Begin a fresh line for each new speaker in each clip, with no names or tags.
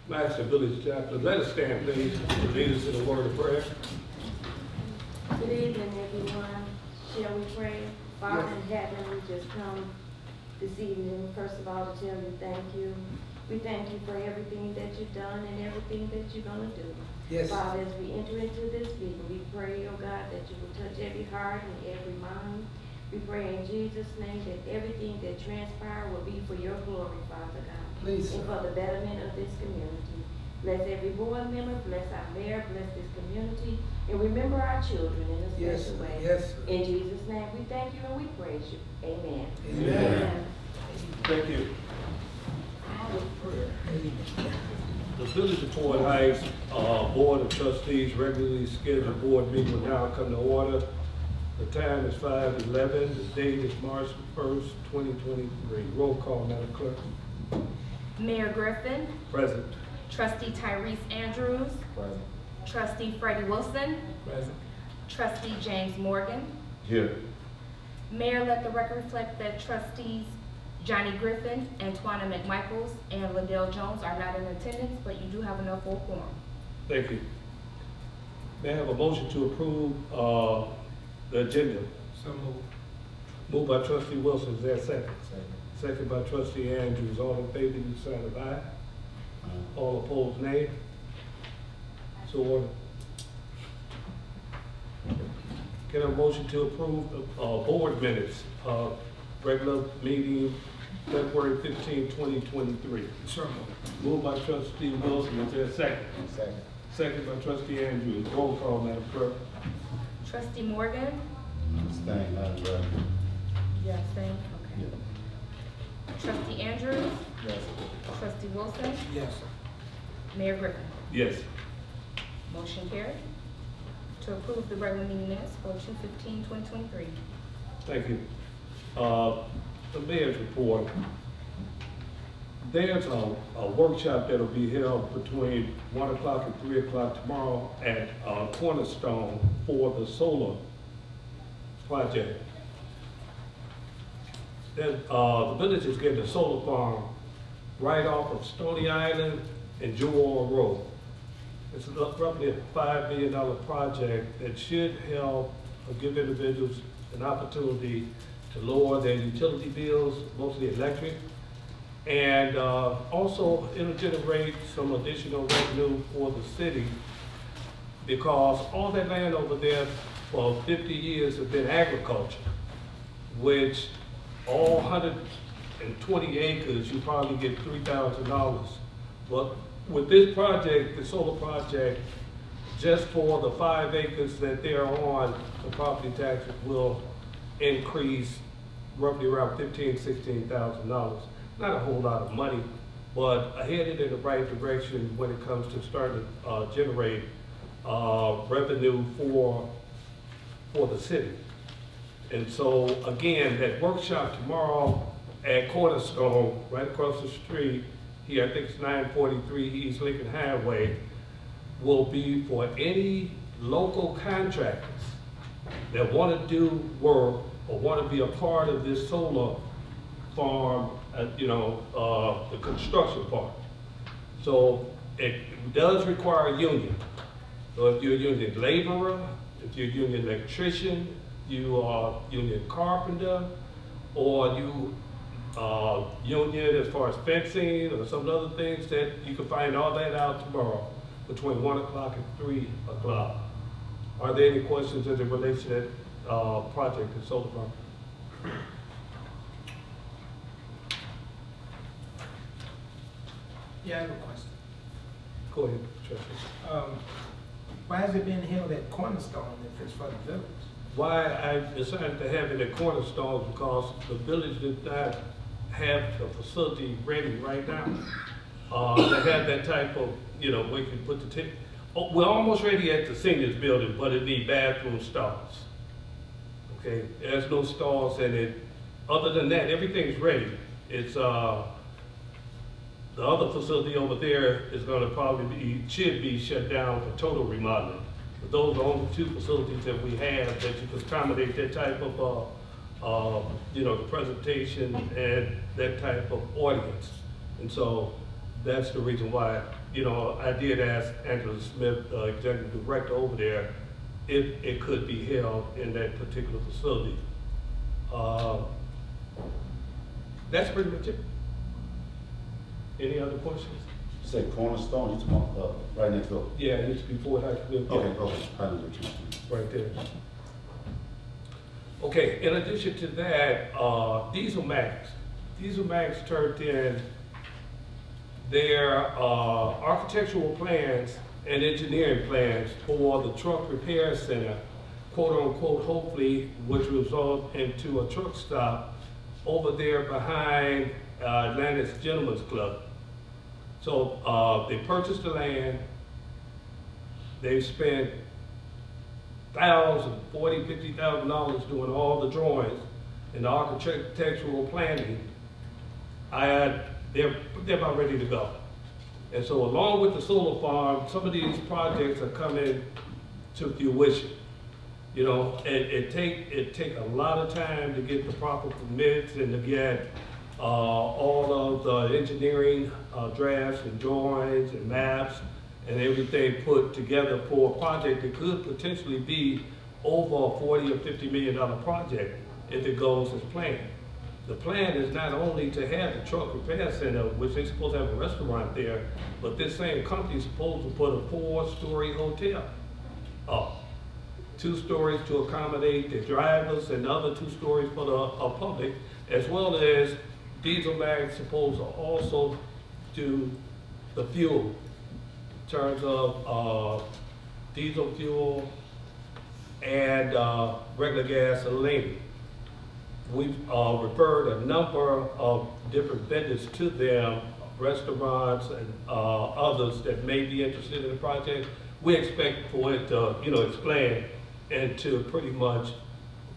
Master Village Chapter, let us stand, please, to lead us in a word of prayer.
Good evening, everyone. Shall we pray? Father in heaven, we just come this evening, first of all, to tell you thank you. We thank you for everything that you've done and everything that you're going to do.
Yes.
Father, as we enter into this meeting, we pray, oh God, that you will touch every heart and every mind. We pray in Jesus' name that everything that transpires will be for your glory, Father God.
Please,
And for the betterment of this community. Bless every board member, bless our mayor, bless this community, and remember our children in a
yes,
special way.
yes, sir.
In Jesus' name, we thank you and we praise you. Amen.
Amen.
Thank you.
Amen.
The Village of Fort Heights Board of Trustees regularly scheduled board meeting will now come to order. The time is 5:11. The date is March 1st, 2023. Roll call, Madam Clerk.
Mayor Griffin,
Present.
Trustee Tyrese Andrews,
Present.
Trustee Freddie Wilson,
Present.
Trustee James Morgan.
Here.
Mayor, let the record reflect that Trustees Johnny Griffin, Antoine McMichaels, and Liddell Jones are not in attendance, but you do have enough for a quorum.
Thank you. May I have a motion to approve the agenda?
So moved.
Moved by Trustee Wilson, is there a second? Second by Trustee Andrews. All in favor, you sign of aye. All opposed, nay. So ordered. Can I have a motion to approve the board minutes, regular meeting February 15, 2023?
So moved.
Moved by Trustee Wilson, is there a second?
Second.
Second by Trustee Andrews. Roll call, Madam Clerk.
Trustee Morgan?
Abstain, Madam President.
You abstain? Okay. Trustee Andrews?
Yes.
Trustee Wilson?
Yes.
Mayor Griffin?
Yes.
Motion carried. To approve the regular meeting minutes for 2/15/2023.
Thank you. The mayor's report. There's a workshop that'll be held between 1 o'clock and 3 o'clock tomorrow at Cornerstone for the solar project. Then, the village is getting a solar farm right off of Stony Island and Jewel Road. It's roughly a $5 million project that should help give individuals an opportunity to lower their utility bills, mostly electric, and also it'll generate some additional revenue for the city because all that land over there for 50 years has been agriculture, which all 120 acres, you probably get $3,000. But with this project, the solar project, just for the 5 acres that they're on, the property taxes will increase roughly around $15,000–$16,000. Not a whole lot of money, but headed in the right direction when it comes to starting to generate revenue for the city. And so again, that workshop tomorrow at Cornerstone, right across the street here, I think it's 943 East Lincoln Highway, will be for any local contractors that want to do work or want to be a part of this solar farm, the construction part. So it does require a union. So if you're a union laborer, if you're a union electrician, you are union carpenter, or you union as far as fencing or some other things, that you can find all that out tomorrow between 1 o'clock and 3 o'clock. Are there any questions as it relates to that project, the solar farm?
Yeah, I have a question.
Go ahead, Trustee.
Why has it been held at Cornerstone if it's for the village?
Why I decided to have it at Cornerstone is because the village did not have the facility ready right now. To have that type of, we can put we're almost ready at the seniors building, but it needs bathroom stalls. Okay, there's no stalls in it. Other than that, everything's ready. It's, the other facility over there is gonna should be shut down for total remodeling. But those are the only 2 facilities that we have that you can accommodate that type of, the presentation and that type of audience. And so that's the reason why, you know, I did ask Angela Smith, executive director over there, if it could be held in that particular facility. That's pretty much it. Any other questions?
You say Cornerstone, you talking about, right next door?
Yeah, it used to be Fort High School.
Okay, I know what you're saying.
Right there. Okay, in addition to that, Diesel Max turned in their architectural plans and engineering plans for the truck repair center, quote unquote, hopefully, which will result into a truck stop over there behind Atlantis Gentlemen's Club. So they purchased the land, they've spent $50,000 doing all the drawings and the architectural planning. They're about ready to go. And so along with the solar farm, some of these projects are coming to fruition. You know, it take a lot of time to get the proper permits and to get all of the engineering drafts and drawings and maps and everything put together for a project that could potentially be over a $40 or $50 million project if it goes as planned. The plan is not only to have the truck repair center, which they're supposed to have a restaurant there, but this same company is supposed to put a 4-story hotel up. 2 stories to accommodate the drivers and the other 2 stories for the public, as well as Diesel Mag supposed to also do the fuel in terms of diesel fuel and regular gasoline. We've referred a number of different vendors to them, restaurants and others that may be interested in the project. We expect for it to, you know, expand into pretty much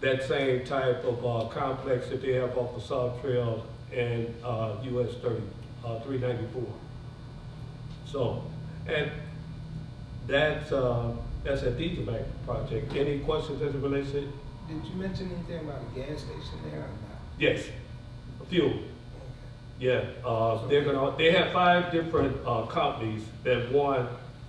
that same type of complex that they have off the South Trail and US 394. So, and that's a Diesel Bank project. Any questions as it relates to it?
Did you mention anything about a gas station there or not?
Yes, fuel. Yeah, they have 5 different companies that want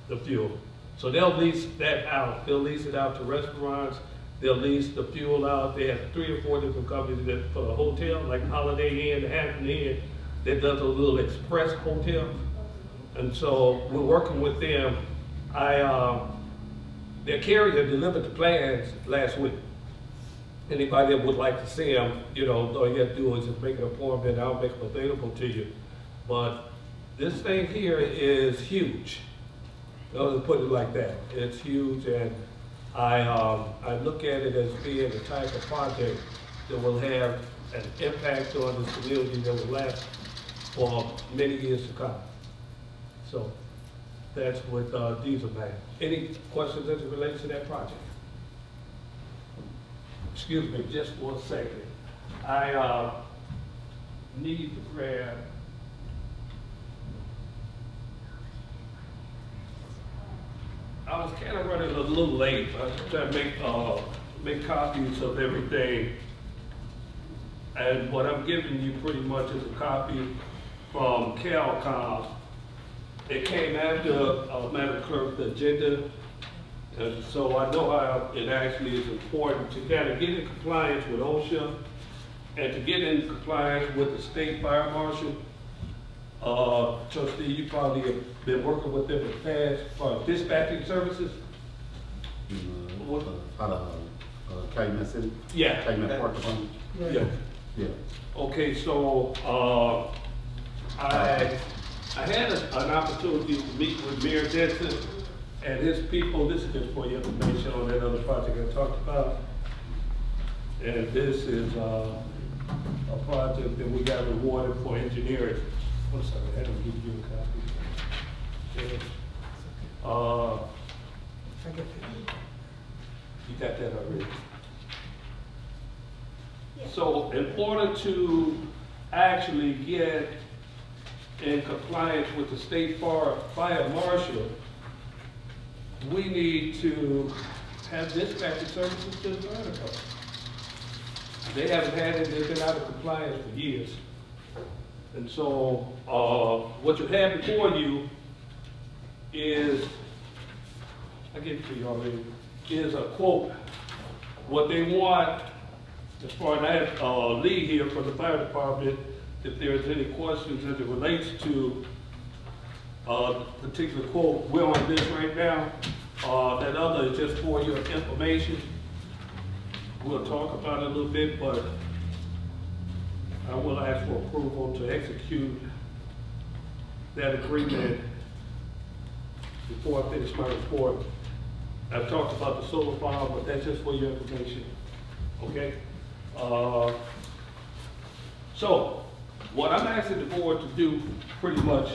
the fuel. So they'll lease that out. They'll lease it out to restaurants. They'll lease the fuel out. They have 3 or 4 different companies that for the hotel, like Holiday Inn, Hampton Inn, that does a little express hotel. And so we're working with them. Their carrier delivered the plans last week. Anybody that would like to see them, you know, all you have to do is just make an appointment. I'll make them available to you. But this thing here is huge. I'll just put it like that. It's huge, and I look at it as being the type of project that will have an impact on this community that will last for many years to come. So that's with Diesel Bank. Any questions as it relates to that project? Excuse me, just 1 second. I need to grab. I was kind of running a little late. I was trying to make copies of everything. And what I'm giving you pretty much is a copy from CalCom. It came after, Madam Clerk, the agenda. And so I know how it actually is important to kind of get in compliance with OSHA and to get in compliance with the state fire marshal. Trustee, you probably have been working with them in the past for dispatching services.
Out of Calumet City?
Yeah.
Calumet Park Department?
Yeah.
Yeah.
Okay, so I had an opportunity to meet with Mayor Denson and his people. This is just for your information on that other project I talked about. And this is a project that we got rewarded for engineering. I'm sorry, I had to give you a copy. Okay. You got that already? So in order to actually get in compliance with the state fire marshal, we need to have dispatching services to the fire department. They haven't had it, they've been out of compliance for years. And so what you have before you is, I get it to you already, is a quote. What they want, as far as I have Lee here from the fire department, if there's any questions as it relates to particular quote, we're on this right now. That other is just for your information. We'll talk about it a little bit, but I will ask for approval to execute that agreement before I finish my report. I've talked about the solar farm, but that's just for your information, okay? So, what I'm asking the board to do pretty much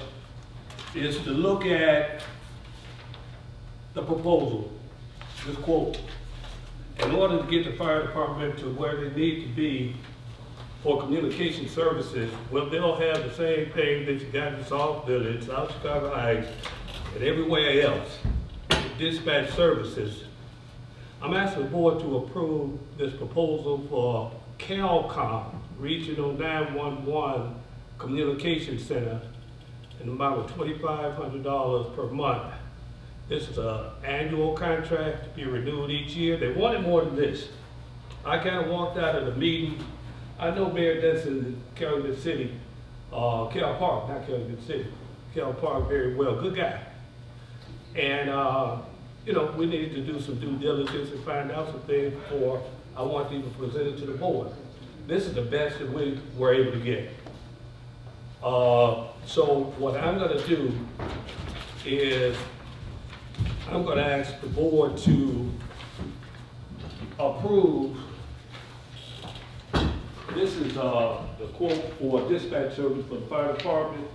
is to look at the proposal, this quote. In order to get the fire department to where they need to be for communication services, well, they'll have the same thing that you got in South Village, South Chicago Heights, and everywhere else, dispatch services. I'm asking the board to approve this proposal for CalCom, Regional 911 Communication Center, an amount of $2,500 per month. This is an annual contract to be renewed each year. They wanted more than this. I kind of walked out of the meeting. I know Mayor Denson in Calumet City, Cal Park, not Calumet City, Cal Park very well, good guy. And, you know, we needed to do some due diligence and find out some things before I want to even present it to the board. This is the best that we were able to get. So what I'm gonna do is I'm gonna ask the board to approve. This is the quote for dispatch service for the fire department.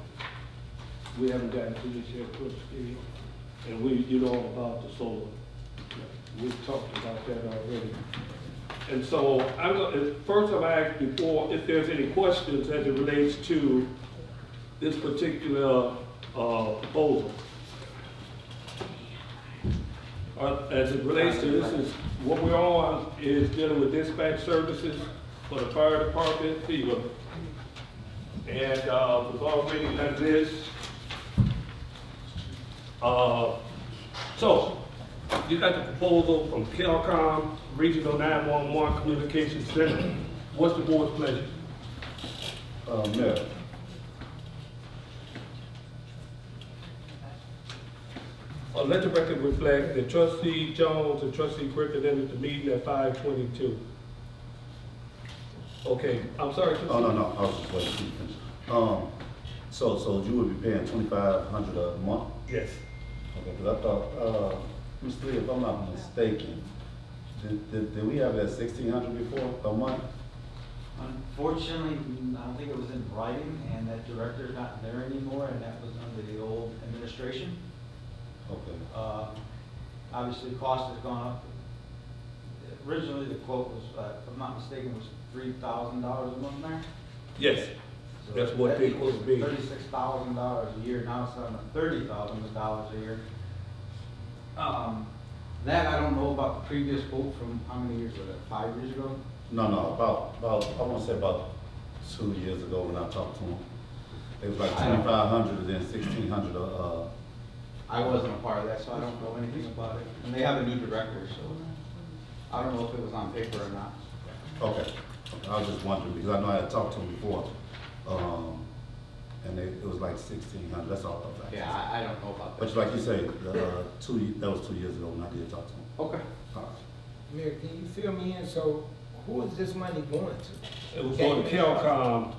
We haven't gotten to this yet, Steve. And you know about the solar. We've talked about that already. And so first I'm asking before if there's any questions as it relates to this particular proposal. As it relates to this, is what we're on is dealing with dispatch services for the fire department, FEMA. And we've already done this. So, you got the proposal from CalCom, Regional 911 Communication Center. What's the board's pleasure?
Mayor,
Let the record reflect that Trustee Jones and Trustee Griffin entered the meeting at 5:22. Okay, I'm sorry.
oh, no, I was just waiting for you to finish. So you would be paying $2,500 a month?
Yes.
Okay, because I thought, Mr. Lee, if I'm not mistaken, did we have that $1,600 before a month?
Unfortunately, I don't think it was in writing, and that director's not there anymore, and that was under the old administration.
Okay.
Obviously, cost has gone up. Originally, the quote was, if I'm not mistaken, was $3,000 a month there.
Yes,
So
that's what
that
they
equals
supposed to be.
$36,000 a year. Now it's on $30,000 a year. That I don't know about the previous quote from how many years was it? 5 years ago?
No, about I want to say about 2 years ago when I talked to him. It was like $2,500 and then $1,600.
I wasn't a part of that, so I don't know anything about it. And they have a new director, so I don't know if it was on paper or not.
Okay. I was just wondering because I know I had talked to him before, and it was like $1,600. That's all I was asking.
Yeah, I don't know about that.
But like you say, that was 2 years ago when I did talk to him.
Okay.
All right.
Mayor, can you fill me in? So who is this money going to?
It was on CalCom.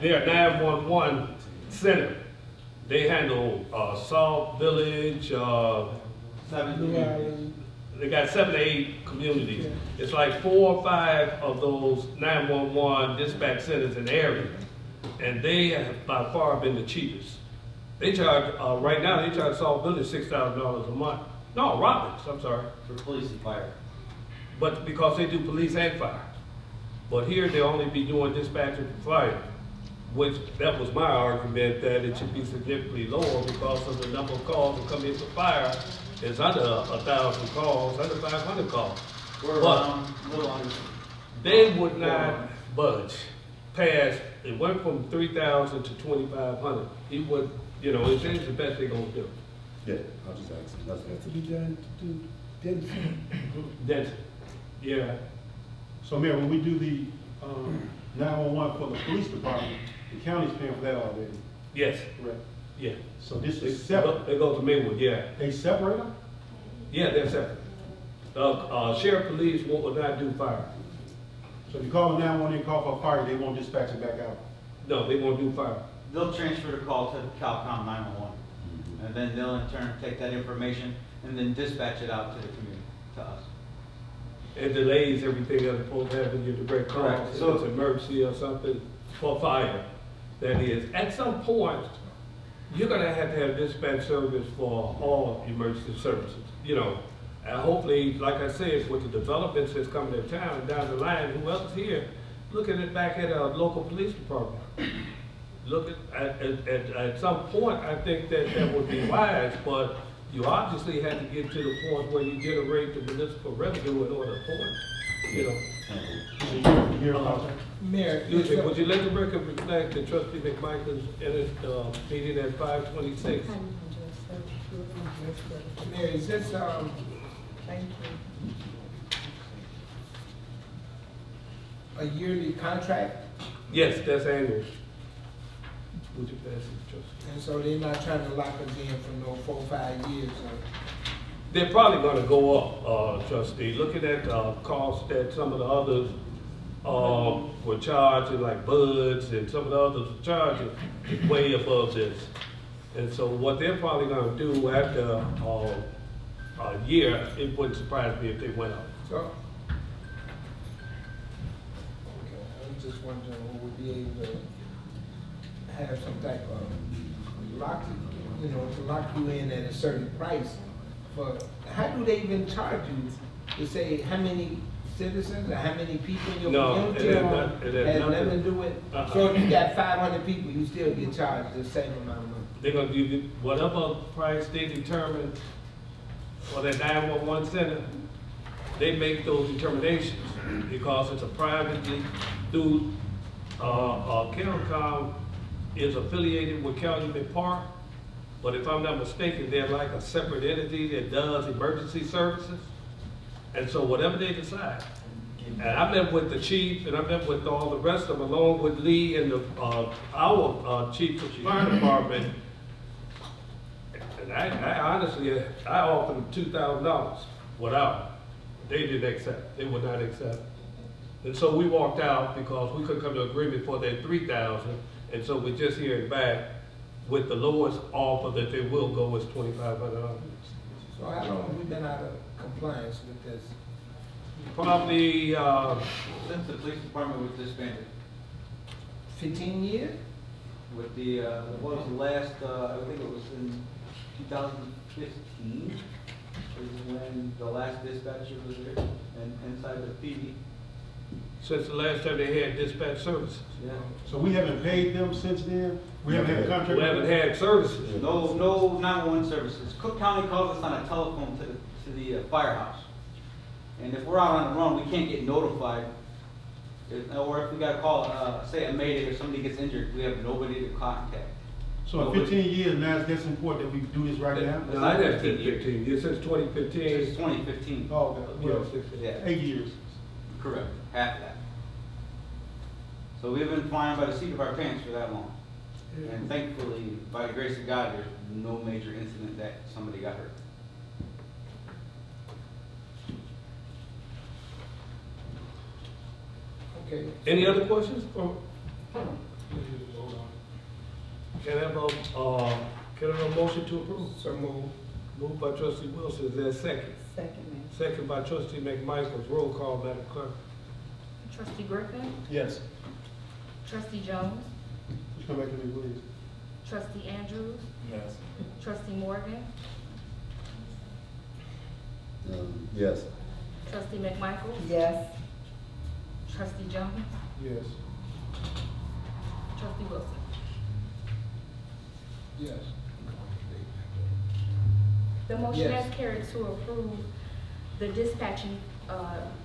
They're a 911 center. They handle South Village. They got 7 to 8 communities. It's like 4 or 5 of those 911 dispatch centers in the area. And they have by far been the cheapest. They charge, right now, they charge South Village $6,000 a month. No, Robbins, I'm sorry.
For police and fire.
But because they do police and fire. But here they only be doing dispatching for fire, which that was my argument that it should be significantly lower because of the number of calls that come in for fire. It's under 1,000 calls, under 500 calls.
We're
But
around, a little under.
they would not budge past, it went from 3,000 to 2,500. He would, you know, it's the best they're gonna do.
Yeah, I'll just ask him, that's
Has to
it.
be done to Denison.
That's, yeah,
So Mayor, when we do the, 911 for the police department, the county's paying for that already,
yes,
correct?
yeah.
So this
They
is separate,
They go to Maywood, yeah.
they separate them?
Yeah, they're separate. Sheriff Police will not do fire.
So if you call the 911 and call for fire, they won't dispatch it back out?
No, they won't do fire.
They'll transfer the call to CalCom 911, and then they'll in turn take that information and then dispatch it out to the community, to us.
It delays everything that's supposed to happen, your direct call,
Correct.
if
So-
it's an emergency or something for fire. That is, at some point, you're gonna have to have dispatch service for all emergency services, you know. And hopefully, like I said, with the developments that's coming to town down the line, who else here, looking at back at a local police department. Look at some point, I think that would be wise, but you obviously have to get to the point where you generate the municipal revenue in order to afford, you know.
Is it a year contract?
Mayor,
Excuse me, would you let the record reflect that trustee McMichael's in his, meeting at 5:26?
Mayor, is this, a yearly contract?
Yes, that's annual. Would you pass it, trustee?
And so they're not trying to lock us in for no 4 or 5 years,
They're probably gonna go up, trustee, looking at, costs that some of the others, were charging, like Buds and some of the others were charging, is way above this. And so what they're probably gonna do after, a year, it wouldn't surprise me if they went up.
So, okay, I'm just wondering, would we be able to have some type of lock, you know, to lock you in at a certain price for, how do they even charge you to say how many citizens or how many people in your
No,
community?
it has
or
not- it has
has
nothing-
nothing to do with,
Uh-uh.
so if you got 500 people, you still get charged the same amount of money?
They're gonna give you whatever price they determine for that 911 center, they make those determinations because it's a privately through, CARICOM is affiliated with Calumet Park, but if I'm not mistaken, they're like a separate entity that does emergency services. And so whatever they decide, and I met with the chief and I met with all the rest of them along with Lee and the, our, chief of the fire department. And I honestly, I offered them $2,000 without, they didn't accept, they would not accept. And so we walked out because we couldn't come to agreement for that 3,000, and so we're just hearing back with the lowest offer that they will go is $2,500.
So how long have we been out of compliance with this?
Probably,
Since the police department was disbanded,
15 years?
with the, what was the last, I think it was in 2015, is when the last dispatcher was here, and inside the PD.
since the last time they had dispatch services.
Yeah.
So we haven't paid them since then? We haven't had a contract?
We haven't had services.
No 911 services. Cook County calls us on a telephone to the firehouse. And if we're out on the run, we can't get notified. Or if we got to call, say a mayday or somebody gets injured, we have nobody to contact.
So in 15 years now, that's important that we do this right now?
No, I have been 15 years, since
Since
2015.
2015.
Oh, okay,
Yeah,
well,
16.
Yeah,
8 years.
correct, half that. So we've been flying by the seat of our pants for that long. And thankfully, by the grace of God, there's no major incident that somebody got hurt.
Okay.
Any other questions? Can I have a motion to approve?
So move.
Moved by trustee Wilson, is there a second?
Second,
Second by trustee McMichaels, roll call, Madam Clerk.
Trustee Griffin,
Yes.
trustee Jones,
Just come back to me, please.
trustee Andrews,
Yes.
trustee Morgan,
Yes.
trustee McMichael,
yes.
trustee Jones,
Yes.
trustee Wilson.
Yes.
The motion
Yes.
has carried to approve the dispatching,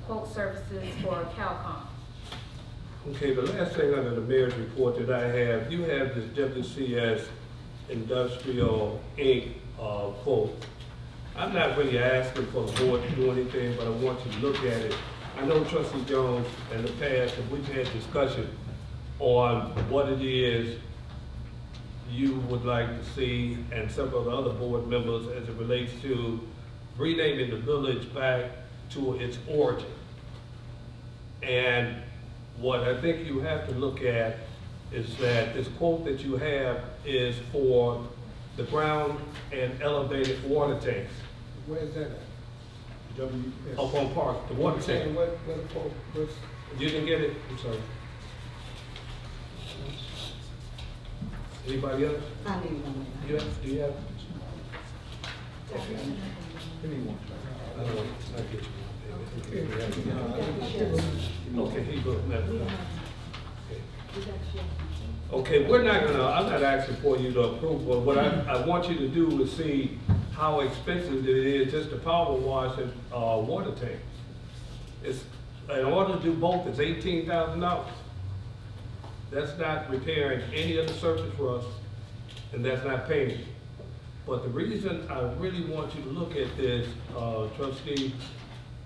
quote services for CalCom.
Okay, the last thing under the mayor's report that I have, you have this WCS Industrial Inc. Quote. I'm not really asking for the board to do anything, but I want you to look at it. I know Trustee Jones, in the past, that we've had discussion on what it is you would like to see, and several of the other board members, as it relates to renaming the village back to its origin. And what I think you have to look at is that this quote that you have is for the ground and elevated water tanks
Where's that at?
WS.
up on Park, the water
Saying
tank.
what's,
You didn't get it? I'm sorry. Anybody else?
I need one.
You have, do you have?
give me one.
I don't know. I'll get you one. Okay, he goes, okay, we're not gonna, I'm not asking for you to approve, but what I want you to do is see how expensive it is just to power wash a water tank. It's, in order to do both, it's $18,000. That's not repairing any of the surface rust, and that's not painting. But the reason I really want you to look at this, trustee,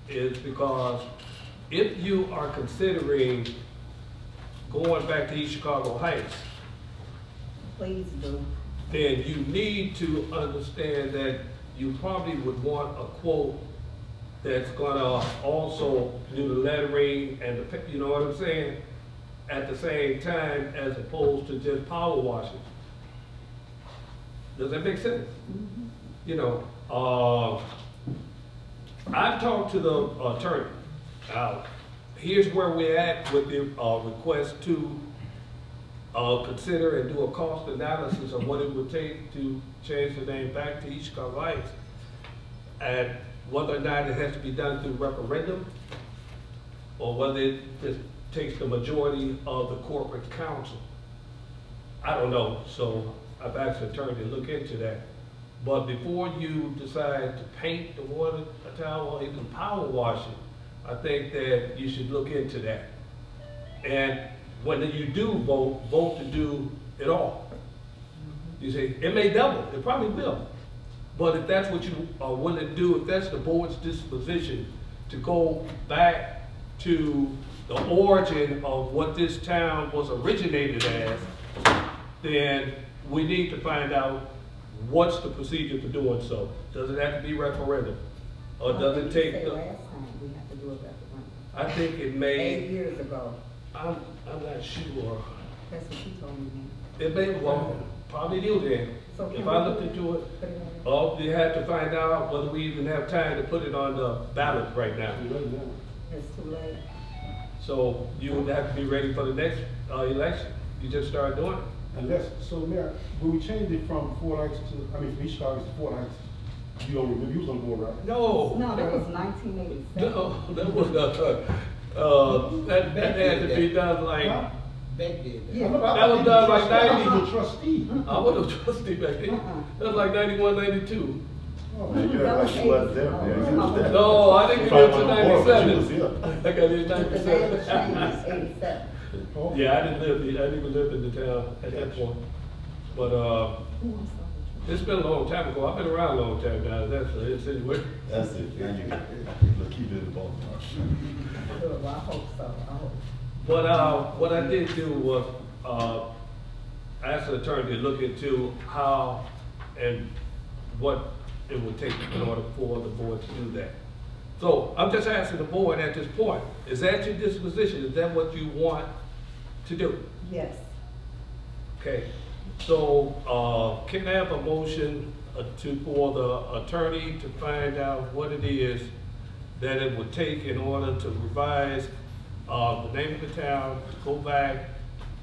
is because if you are considering going back to East Chicago Heights,
Please do.
then you need to understand that you probably would want a quote that's gonna also do the lettering and the, you know what I'm saying? At the same time, as opposed to just power washing. Does that make sense? You know, I've talked to the attorney. Here's where we're at with the request to consider and do a cost analysis of what it would take to change the name back to East Chicago Heights, and whether or not it has to be done through referendum, or whether it just takes the majority of the corporate council. I don't know, so I've asked the attorney to look into that. But before you decide to paint the water tower or even power wash it, I think that you should look into that. And when you do vote to do it all. You see, it may double, it probably will. But if that's what you are willing to do, if that's the board's disposition to go back to the origin of what this town was originated as, then we need to find out what's the procedure for doing so. Does it have to be referendum? Or does it take
Last
the,
time we have to do a referendum.
I think it
8
may,
years ago.
I'm not sure.
That's what she told me.
It may, well, probably do then.
So can
If I
we
looked
do it?
into it,
Put it on.
oh, you have to find out whether we even have time to put it on the ballot right now.
It's too late.
So you would have to be ready for the next election. You just start doing it.
Unless, so Mayor, when we changed it from Fort Heights to, I mean, from East Chicago to Fort Heights, you don't remember, you was on board, right?
No.
No, that was 1987.
No, that was not, that had to be done like,
Huh?
Beck did that.
Yeah.
That was done like
I
90.
was a trustee.
I was a trustee back then. That was like 91, 92.
Oh,
Man, you act like you wasn't there, man. You was there.
No, I didn't
You
get
probably
into
wasn't on board, but you was
97.
here.
I got in
The name
97.
changed 87.
oh.
Yeah, I didn't even live in the town at that point. But, it's been a long time ago. I've been around a long time now. That's, it's anyway.
That's it, man, you look, keep it in the ballpark.
Good, well, I hope so, I hope.
But, what I did do was, ask the attorney to look into how and what it would take in order for the board to do that. So I'm just asking the board at this point, is that your disposition? Is that what you want to do?
Yes.
Okay, so, can I have a motion for the attorney to find out what it is that it would take in order to revise, the name of the town, go back,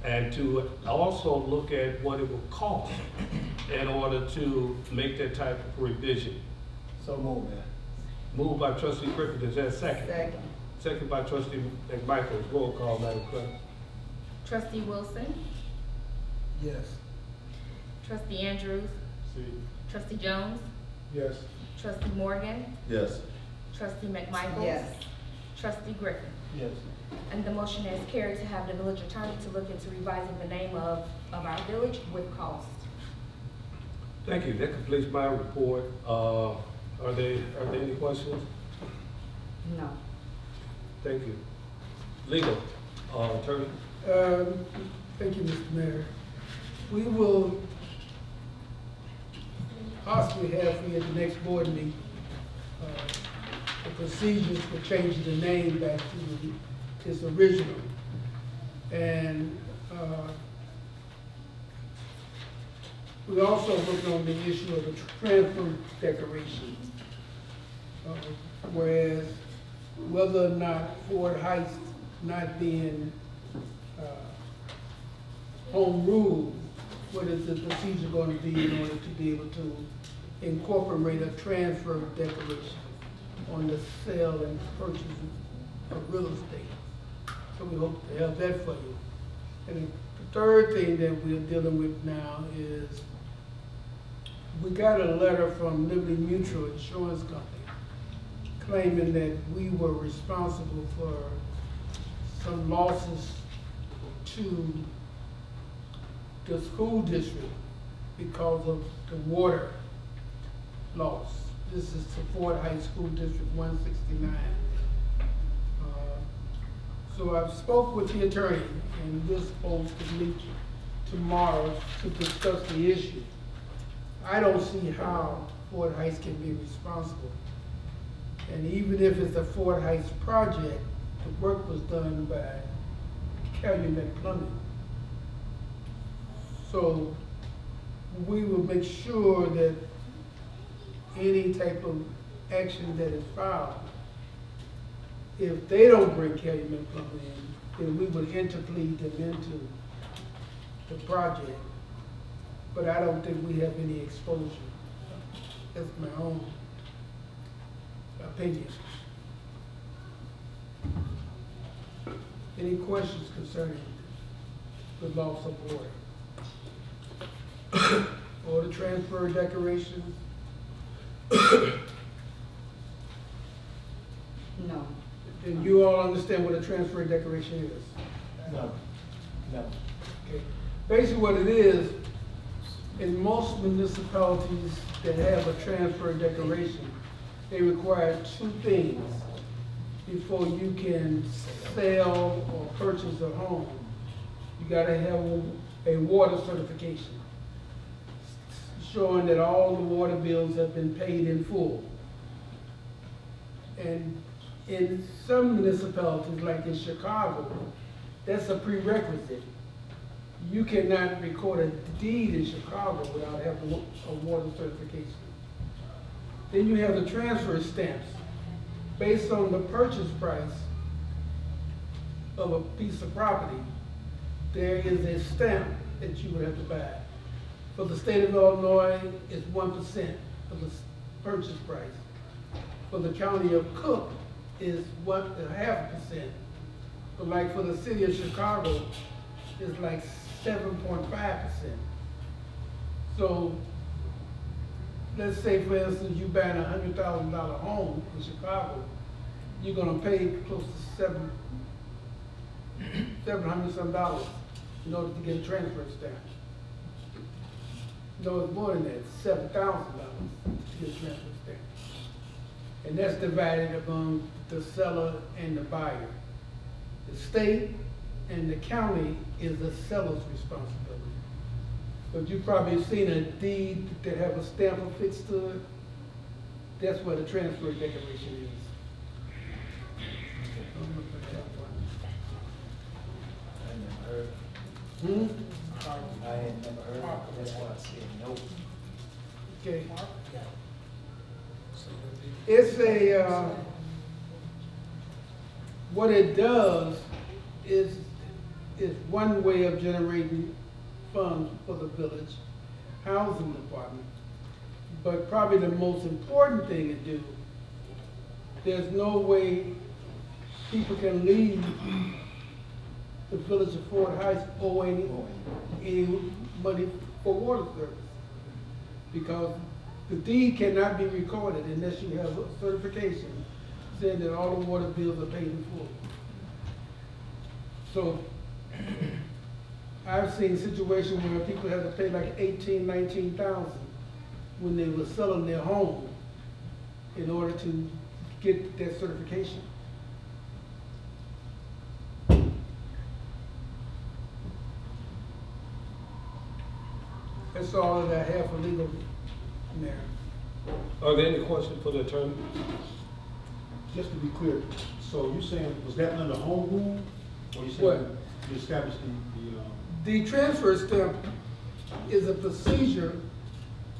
and to also look at what it would cost in order to make that type of revision?
So move, man.
Moved by trustee Griffin, is that second?
Second.
Second by trustee McMichael, roll call, Madam Clerk.
Trustee Wilson,
Yes.
trustee Andrews,
See,
trustee Jones,
yes.
trustee Morgan,
Yes.
trustee McMichael.
Yes.
Trustee Griffin.
Yes.
And the motion is carried to have the village attorney to look into revising the name of our village with cost.
Thank you, that completes my report. Are there any questions?
No.
Thank you. Legal, attorney?
Thank you, Mr. Mayor. We will possibly have for you at the next board meeting, the procedures for changing the name back to its original. And, we also looked on the issue of the transfer declaration. Whereas whether or not Ford Heights not being, home rule, what is the procedure going to be in order to be able to incorporate a transfer declaration on the sale and purchase of real estate? So we hope to have that for you. And the third thing that we're dealing with now is we got a letter from Liberty Mutual Insurance Company claiming that we were responsible for some losses to the school district because of the water loss. This is the Ford Heights School District 169. So I've spoke with the attorney, and we're supposed to meet tomorrow to discuss the issue. I don't see how Ford Heights can be responsible. And even if it's a Ford Heights project, the work was done by Calumet Plumbing. So we will make sure that any type of action that is filed, if they don't bring Calumet Plumbing in, then we would interplead them into the project. But I don't think we have any exposure. That's my own opinion. Any questions concerning the loss of water? Or the transfer declaration?
No.
And you all understand what a transfer declaration is?
No. No.
Okay. Basically what it is, in most municipalities that have a transfer declaration, they require two things before you can sell or purchase a home. You gotta have a water certification showing that all the water bills have been paid in full. And in some municipalities, like in Chicago, that's a prerequisite. You cannot record a deed in Chicago without having a water certification. Then you have the transfer stamps. Based on the purchase price of a piece of property, there is a stamp that you would have to buy. For the state of Illinois, it's 1% of the purchase price. For the county of Cook, is 1.5%. But like for the city of Chicago, it's like 7.5%. So let's say, for instance, you buying a $100,000 home in Chicago, you're gonna pay close to $700 some in order to get a transfer stamp. No, it's more than that, $7,000 to get a transfer stamp. And that's divided among the seller and the buyer. The state and the county is the seller's responsibility. But you've probably seen a deed that have a stamp affixed to it. That's what a transfer declaration is.
I had never heard of it, that's why I said no.
Okay. It's a, what it does is one way of generating funds for the village housing department. But probably the most important thing to do, there's no way people can leave the village of Fort Heights owing any money for water service. Because the deed cannot be recorded unless you have a certification saying that all the water bills are paid in full. So I've seen situations where people have to pay like 18, 19,000 when they were selling their home in order to get that certification. That's all that I have for legal, Mayor.
Are there any questions for the attorney?
Just to be clear, so you saying, was that under home rule? Or you
What?
saying you established
The transfer stamp is a procedure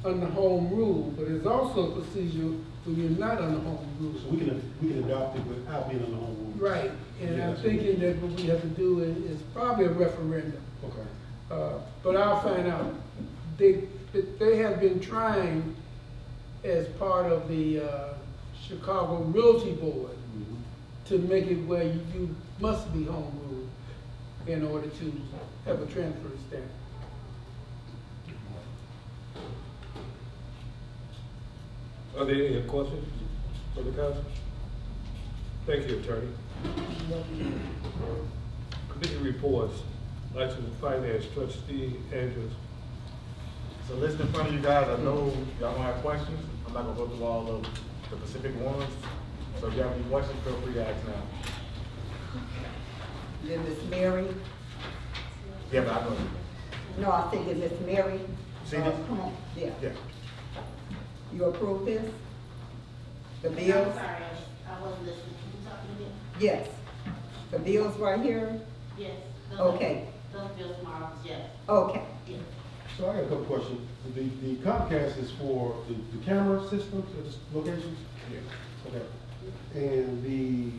under home rule, but it's also a procedure when you're not under home rule.
so we can adopt it without being under home rule?
Right, and
Yeah,
I'm
so-
thinking that what we have to do is probably a referendum.
Okay.
But I'll find out. They have been trying, as part of the Chicago Realty Board, to make it where you must be home ruled in order to have a transfer stamp.
Are there any questions for the council? Thank you, attorney. Committee reports, License and Finance Trustee Andrews.
So list in front of you guys, I know y'all gonna have questions. I'm not gonna go through all of the specific ones. So if you have any questions, feel free to ask now.
Then Miss Mary,
Yeah, but I know.
no, I think it's Miss Mary.
See this?
Come on, yeah.
Yeah.
You approve this? The
I'm
bills?
sorry, I wasn't listening. Can you talk to me?
Yes. The bills right here?
Yes. those-
Okay.
Those bills tomorrow, yes,
Okay.
yes.
So I got a couple questions. The Comcast is for the camera systems at this location?
Yeah.
Okay. And the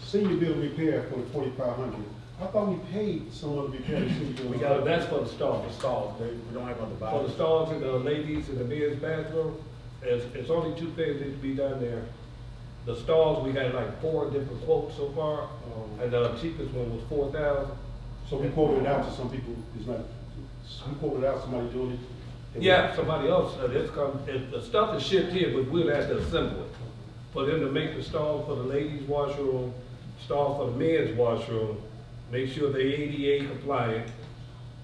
senior building repair for the 4,500, I thought we paid someone to repair the senior building.
We got
That's for the
the
stalls.
stalls, we don't have other
For the
bodies.
stalls in the ladies and the men's bathroom, it's only two things that need to be done there. The stalls, we got like 4 different quotes so far, and the cheapest one was 4,000.
So we quoted it out to some people, it's not, we quoted out somebody doing it? And
Yeah, somebody else, the stuff is shipped here, but we'll have to assemble it. For them to make the stall for the ladies' washroom, stall for the men's washroom, make sure they're ADA compliant.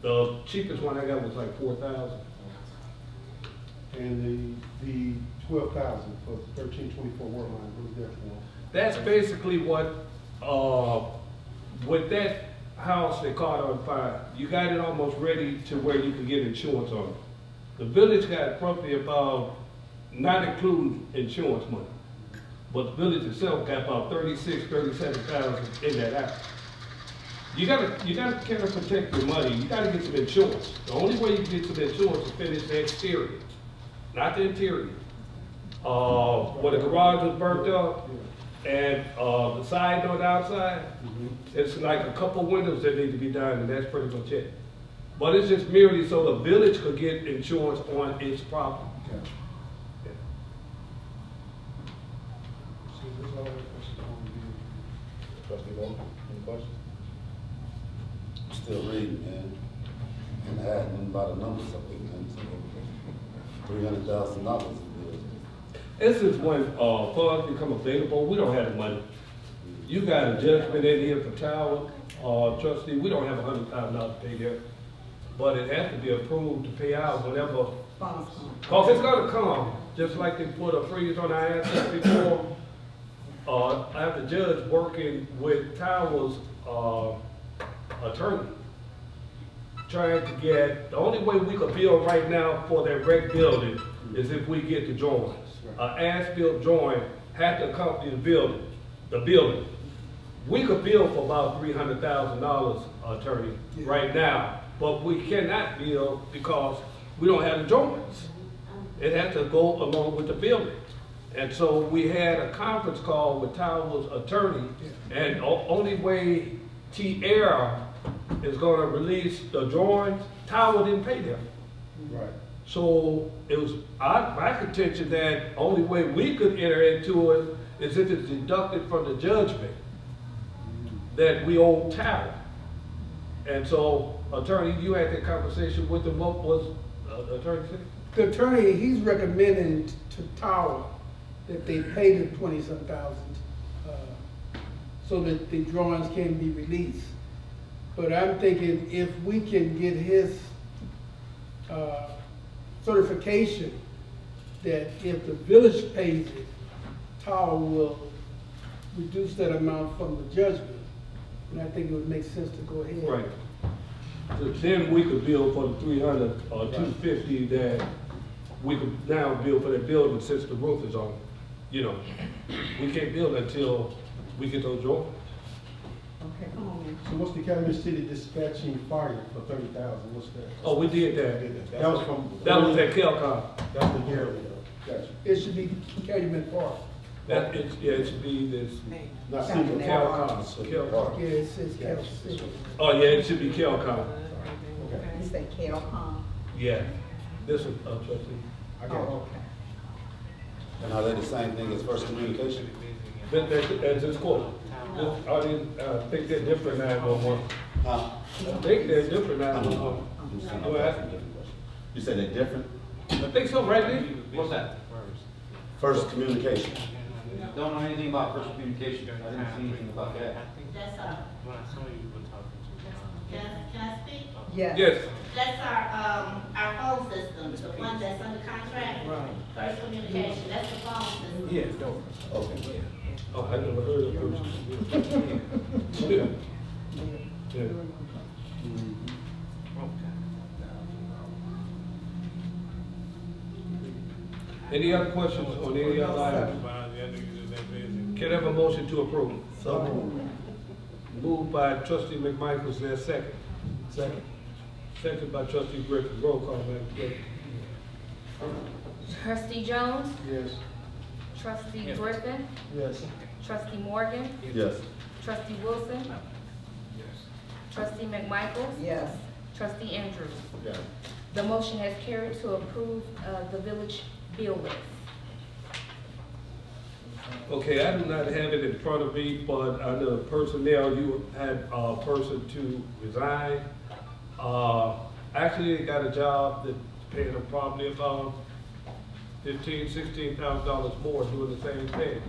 The cheapest one I got was like 4,000.
And the 12,000 for 1324 World Line, what is that for?
That's basically what, with that house that caught on fire, you got it almost ready to where you can get insurance on it. The village got probably about, not including insurance money, but the village itself got about 37,000 in that house. You gotta kind of protect your money. You gotta get some insurance. The only way you can get some insurance is finish the exterior, not the interior. Where the garage was burnt up and the side on the outside, it's like a couple windows that need to be done, and that's pretty much it. But it's just merely so the village could get insurance on its property.
Gotcha.
Yeah.
So that's all the questions on the
Trustee Bowman, any questions?
Still reading, man. And adding by the numbers up there, man. $300,000
This is when funds become available. We don't have the money. You got a judgment in here for Tower trustee. We don't have $100,000 to pay there, but it has to be approved to pay out whenever.
Funds come.
Cause it's gonna come, just like they put a freeze on our assets before. I have the judge working with Tower's attorney, trying to get, the only way we could build right now for that rec building is if we get the drawings. As-built drawing had to accompany the building. We could build for about $300,000, attorney, right now, but we cannot build because we don't have the drawings. It has to go along with the building. And so we had a conference call with Tower's attorney, and only way T-Air is gonna release the drawings, Tower didn't pay them.
Right.
So it was my contention that only way we could enter into it is if it's deducted from the judgment that we owe Tower. And so, attorney, you had that conversation with them. What was the attorney saying?
The attorney, he's recommending to Tower that they pay the 20-some thousand, so that the drawings can be released. But I'm thinking if we can get his certification that if the village pays it, Tower will reduce that amount from the judgment. And I think it would make sense to go ahead.
Right. So then we could bill for the 300 or 250 that we could now bill for that building since the roof is on. You know, we can't build until we get those drawings.
Okay, come on, man.
So what's the Calumet City dispatching fire for 30,000? What's that?
Oh, we did that.
That was from.
That was at Kelcom.
That's the yearly, gotcha.
It should be Calumet Park.
That, it should be this,
Not
Calumet
single.
Kelcom. Kelcom.
Yeah, it says Cal City.
Oh, yeah, it should be Kelcom.
Okay,
You say Calcom?
Yeah. This is, trustee.
I got it.
Oh, okay.
And are they the same thing as First Communication?
That's this court. I think they're different 911.
Huh?
I think they're different
I don't
911.
know. I'm just
Go ahead.
asking different questions. You said they're different?
I think so, right, Lee?
What's that?
First Communication.
Don't know anything about First Communication. I didn't see anything about that.
That's can I speak?
Yes.
Yes.
That's our phone system, the one that's under contract. First Communication, that's the phone system.
Yeah.
Okay.
Oh, I never heard of First. Yeah. Yeah. Any other questions on any other items? Can I have a motion to approve? Moved by trustee McMichael, is there a second? Second. Second by trustee Griffin, roll call, Madam Clerk.
Trustee Jones,
Yes.
trustee Griffin,
Yes.
trustee Morgan,
Yes.
trustee Wilson, trustee McMichael,
Yes.
trustee Andrews.
Yeah.
The motion has carried to approve the village bill list.
Okay, I do not have it in front of me, but under personnel, you had a person to resign. Actually, they got a job that's paying them probably about $16,000 more doing the same thing.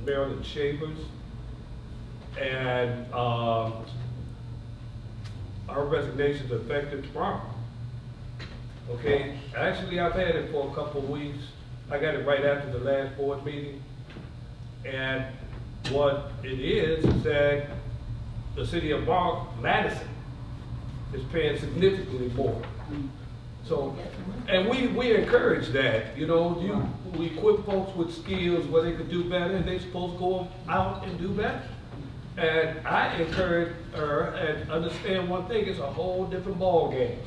Marilyn Shavers. And, our resignation's effective tomorrow. Okay, actually, I've had it for a couple of weeks. I got it right after the last board meeting. And what it is that the city of Madison is paying significantly more. So, and we encourage that, you know, we equip folks with skills where they could do better, and they're supposed to go out and do better. And I encourage her, and understand one thing, it's a whole different ballgame.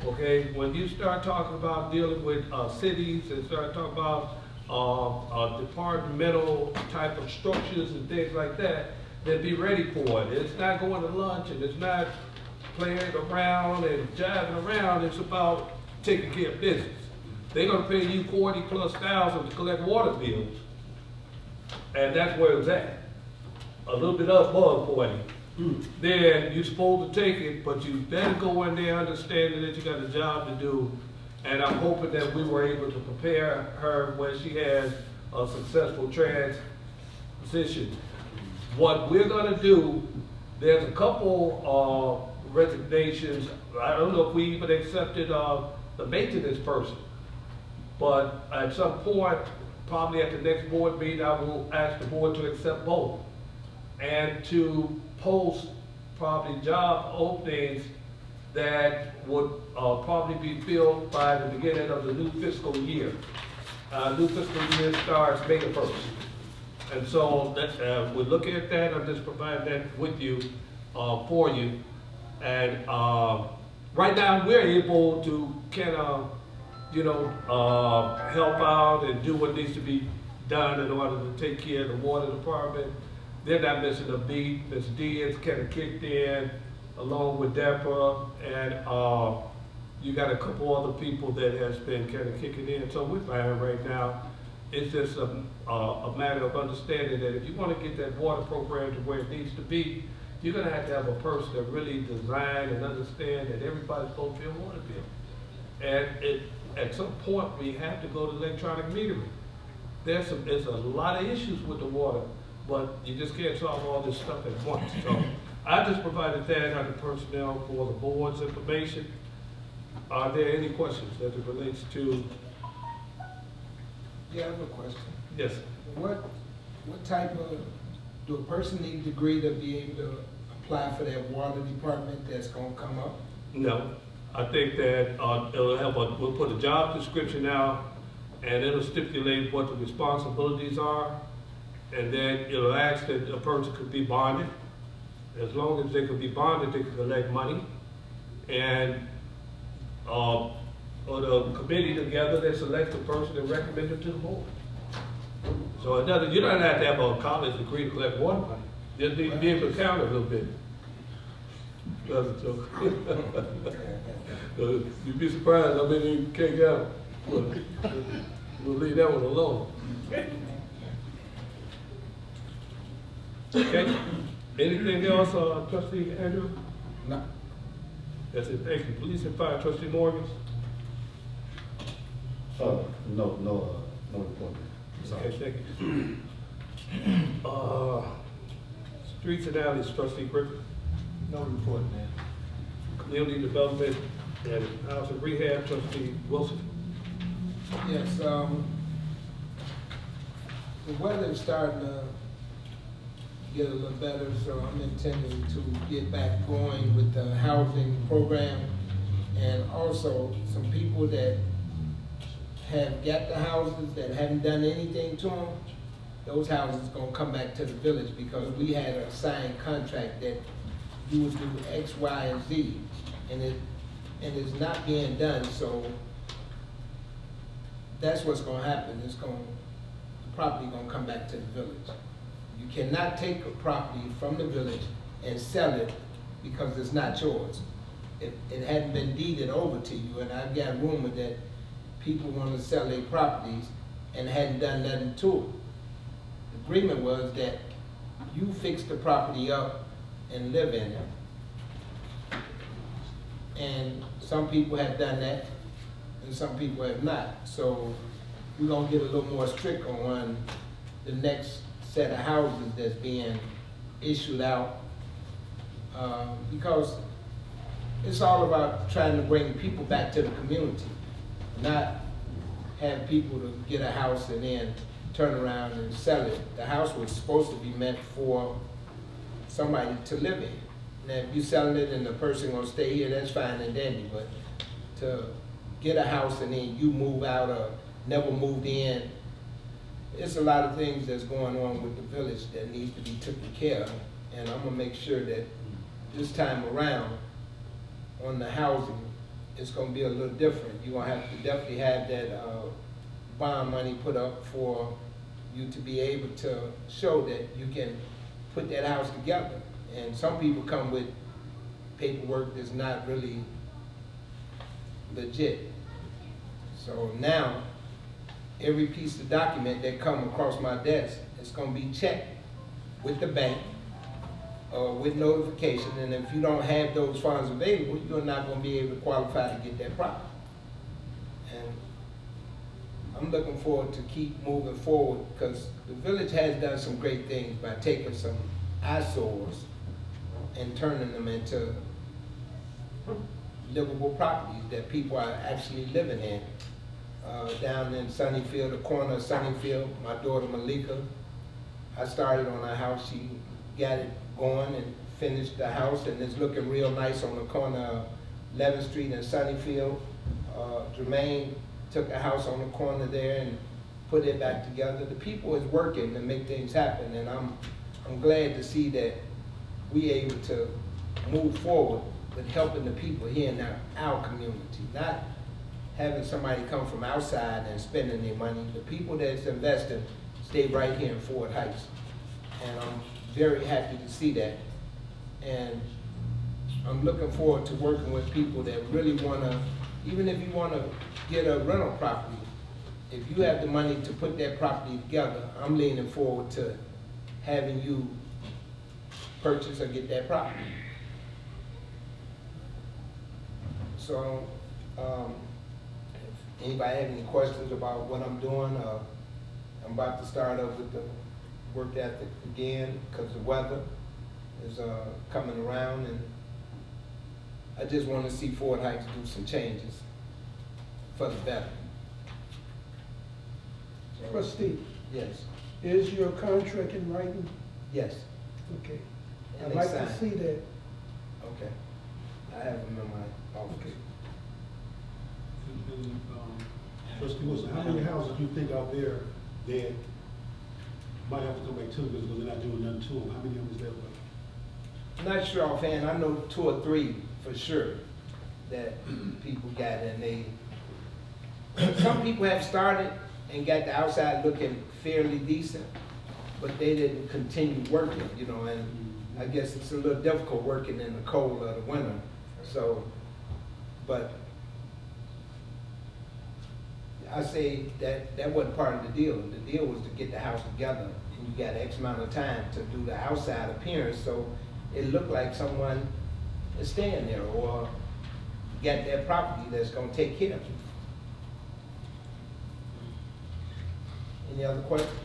Okay, when you start talking about dealing with cities and start talking about departmental type of structures and things like that, then be ready for it. It's not going to lunch and it's not playing around and jiving around. It's about taking care of business. They're gonna pay you 40,000+ to collect water bills, and that's where it's at. A little bit above 40. Then you're supposed to take it, but you better go in there understanding that you got a job to do. And I'm hoping that we were able to prepare her when she has a successful transition. What we're gonna do, there's a couple resignations. I don't know if we even accepted the maintenance person. But at some point, probably at the next board meeting, I will ask the board to accept both. And to post probably job openings that would probably be filled by the beginning of the new fiscal year. New fiscal year starts May 1st. And so that, we're looking at that. I'm just providing that with you, for you. And right now, we're able to kind of, help out and do what needs to be done in order to take care of the water department. They're not missing a beat. Ms. Diaz kind of kicked in along with Deborah, and you got a couple other people that has been kind of kicking in. So we're fine right now. It's just a matter of understanding that if you want to get that water program to where it needs to be, you're going to have a person that really design and understand that everybody's supposed to pay a water bill. And at some point, we have to go to electronic metering. There's a lot of issues with the water, but you just can't solve all this stuff at once. So I just provided that under personnel for the board's information. Are there any questions as it relates to,
Yeah, I have a question.
yes,
What type of, do a person need a degree to be able to apply for that water department that's gonna come up?
no. I think that it'll help, we'll put a job description out, and it'll stipulate what the responsibilities are, and then it'll ask that a person could be bonded. As long as they could be bonded, they can collect money. And, or the committee together, they select the person and recommend it to the board. So it doesn't, you don't have to have a college degree to collect water money. Just need to be able to count a little bit. So, you'd be surprised how many you can't count. But we'll leave that one alone. Okay, anything else, trustee Andrew?
No.
That's it, thank you. Police and fire, trustee Morgan?
No report.
Okay, thank you. Streets and alleys, trustee Griffin?
No report, man.
Community development and housing rehab, trustee Wilson?
Yes, the weather's starting to get a little better, so I'm intending to get back going with the housing program. And also, some people that have got the houses that haven't done anything to them, those houses gonna come back to the village because we had a signed contract that you would do X, Y, and Z, and it's not being done, so that's what's gonna happen. The property gonna come back to the village. You cannot take a property from the village and sell it because it's not yours. It hadn't been deeded over to you, and I've got rumor that people wanna sell their properties and hadn't done nothing to it. The agreement was that you fix the property up and live in it. And some people have done that, and some people have not. So we're gonna get a little more strict on the next set of houses that's being issued out. Because it's all about trying to bring people back to the community, not have people to get a house and then turn around and sell it. The house was supposed to be meant for somebody to live in. Now, if you're selling it and the person gonna stay here, that's fine and dandy, but to get a house and then you move out or never moved in, it's a lot of things that's going on with the village that needs to be taken care of. And I'm gonna make sure that this time around, on the housing, it's gonna be a little different. You're gonna have to definitely have that bond money put up for you to be able to show that you can put that house together. And some people come with paperwork that's not really legit. So now, every piece of document that come across my desk, it's gonna be checked with the bank, with notification, and if you don't have those funds available, you're not gonna be able to qualify to get that property. And I'm looking forward to keep moving forward, because the village has done some great things by taking some eyesores and turning them into livable properties that people are actually living in. Down in Sunnyfield, the corner of Sunnyfield, my daughter Malika, I started on her house. She got it going and finished the house, and it's looking real nice on the corner of 11th Street and Sunnyfield. Jermaine took a house on the corner there and put it back together. The people is working to make things happen, and I'm glad to see that we able to move forward with helping the people here in our community, not having somebody come from outside and spending their money. The people that's investing stay right here in Fort Heights. And I'm very happy to see that. And I'm looking forward to working with people that really wanna, even if you wanna get a rental property, if you have the money to put that property together, I'm leaning forward to having you purchase or get that property. So, if anybody have any questions about what I'm doing, I'm about to start up with the work ethic again, because the weather is coming around, and I just want to see Fort Heights do some changes for the better.
Trustee,
Yes,
is your contract in writing?
yes,
Okay.
And
I'd
they
like to
signed.
see that.
okay. I have them in my office.
Okay.
Trustee Wilson, how many houses do you think out there that might have to come back to because they're not doing nothing to them? How many of them is that?
Not sure offhand, I know 2 or 3 for sure that people got, and they, some people have started and got the outside looking fairly decent, but they didn't continue working, you know, and I guess it's a little difficult working in the cold of the winter, so, but I say that wasn't part of the deal. The deal was to get the house together, and you got X amount of time to do the outside appearance, so it looked like someone is staying there or got that property that's gonna take care of you. Any other questions?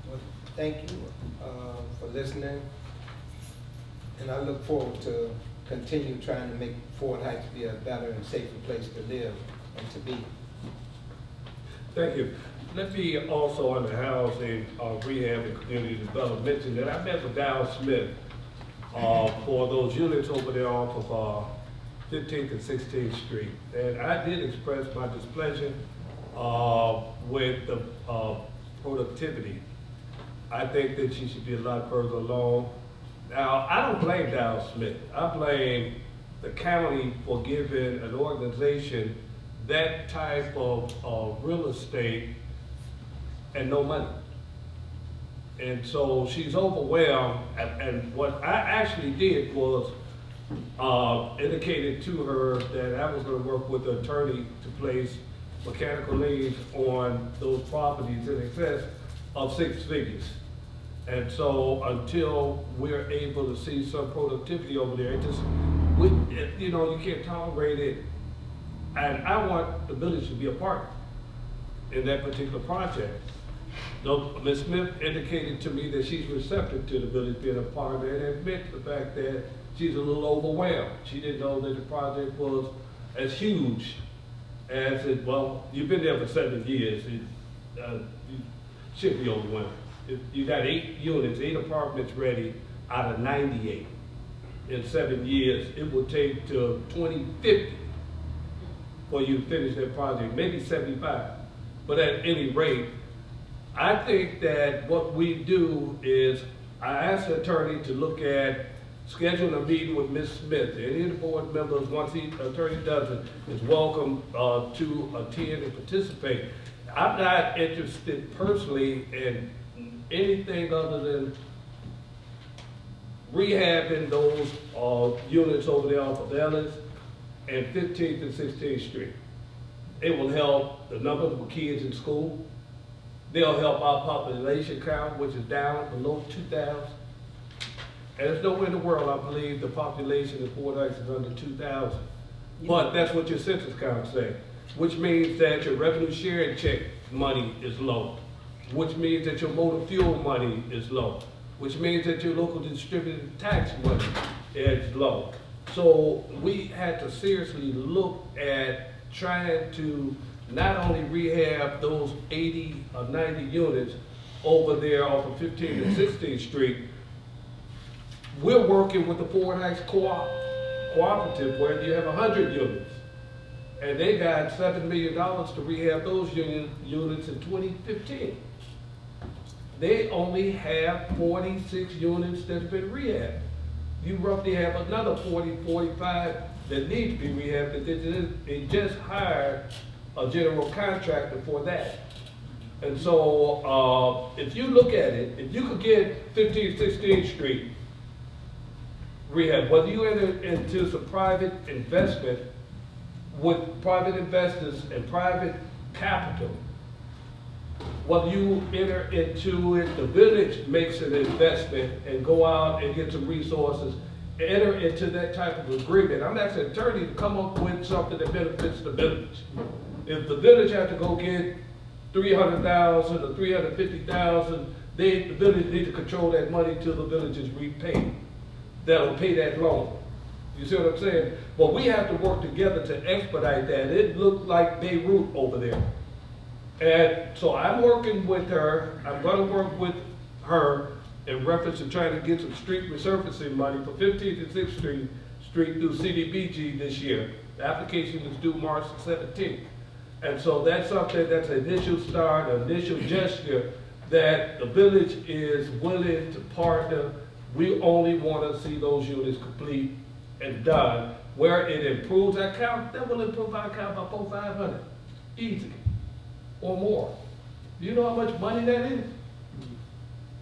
Well, thank you for listening, and I look forward to continue trying to make Fort Heights be a better and safer place to live and to be.
Thank you. Let me also on the housing, rehab and community development mention that I met with Dow Smith for those units over there off of 15th and 16th Street. And I did express my displeasure with the productivity. I think that she should be a lot further along. Now, I don't blame Dow Smith. I blame the county for giving an organization that type of real estate and no money. And so she's overwhelmed, and what I actually did was indicated to her that I was gonna work with the attorney to place mechanical liens on those properties in excess of 6 figures. And so until we're able to see some productivity over there, you know, you can't tolerate it. And I want the village to be a partner in that particular project. Though Ms. Smith indicated to me that she's receptive to the village being a partner and admit the fact that she's a little overwhelmed. She didn't know that the project was as huge as it, well, you've been there for 7 years. You should be overwhelmed. If you got 8 units, 8 apartments ready out of 98 in 7 years, it will take to 2050 for you to finish that project, maybe 75. But at any rate, I think that what we do is, I asked the attorney to look at scheduling a meeting with Ms. Smith. Any of the board members, once the attorney does it, is welcome to attend and participate. I'm not interested personally in anything other than rehabbing those units over there off of Ellis and 15th and 16th Street. It will help the number of kids in school. They'll help our population count, which is down below 2,000. And there's nowhere in the world, I believe, the population in Fort Heights is under 2,000. But that's what your census count say, which means that your revenue sharing check money is low, which means that your motor fuel money is low, which means that your local distributed tax money is low. So we had to seriously look at trying to not only rehab those 80 or 90 units over there off of 15th and 16th Street. We're working with the Fort Heights Cooperative where you have 100 units. And they got $7 million to rehab those units in 2015. They only have 46 units that's been rehabbed. You roughly have another 40, 45 that need to be rehabbed. They just hired a general contractor for that. And so if you look at it, if you could get 15th, 16th Street rehab, whether you enter into some private investment with private investors and private capital, whether you enter into it, the village makes an investment and go out and get some resources, enter into that type of agreement. I'm asking the attorney to come up with something that benefits the village. If the village had to go get $300,000 or $350,000, the village need to control that money till the village is repaid. that'll pay that loan. You see what I'm saying? But we have to work together to expedite that. It looked like Beirut over there. And so I'm working with her, I'm gonna work with her in reference to trying to get some street resurfacing money for 15th and 6th Street through CDBG this year. The application is due March 17th. And so that's something that's an initial start, an initial gesture that the village is willing to partner. We only wanna see those units complete and done. Where it improves our count, that will improve our count by 400-500, easy, or more. Do you know how much money that is?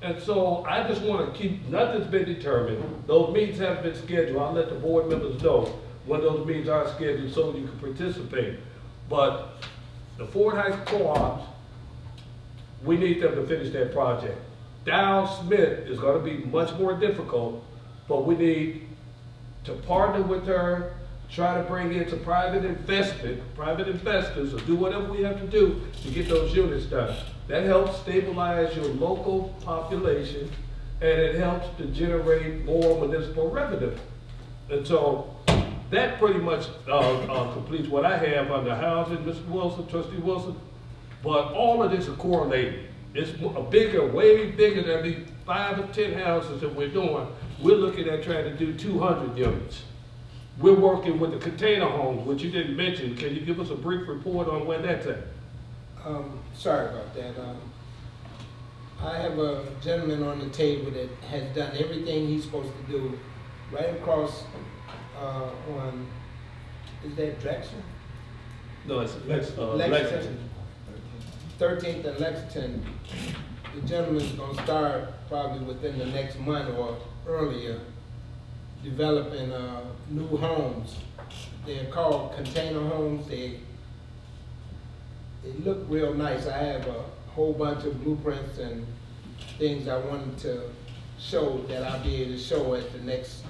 And so I just want to keep, nothing's been determined. Those meetings haven't been scheduled. I'll let the board members know when those meetings are scheduled so you can participate. But the Ford Heights co-ops, we need them to finish that project. Dow Smith is going to be much more difficult, but we need to partner with her, try to bring in some private investors, or do whatever we have to do to get those units done. That helps stabilize your local population, and it helps to generate more municipal revenue. And so that pretty much completes what I have under housing, Mr. Wilson, Trustee Wilson. But all of this is correlated. It's way bigger than the 5 or 10 houses that we're doing. We're looking at trying to do 200 units. We're working with the container homes, which you didn't mention. Can you give us a brief report on where that's at?
Sorry about that. I have a gentleman on the table that has done everything he's supposed to do right across on, is that Drexel?
No, it's
Lexington. 13th and Lexington. The gentleman's gonna start probably within the next month or earlier developing new homes. They're called container homes. They look real nice. I have a whole bunch of blueprints and things I wanted to show that I'll be able to show at the next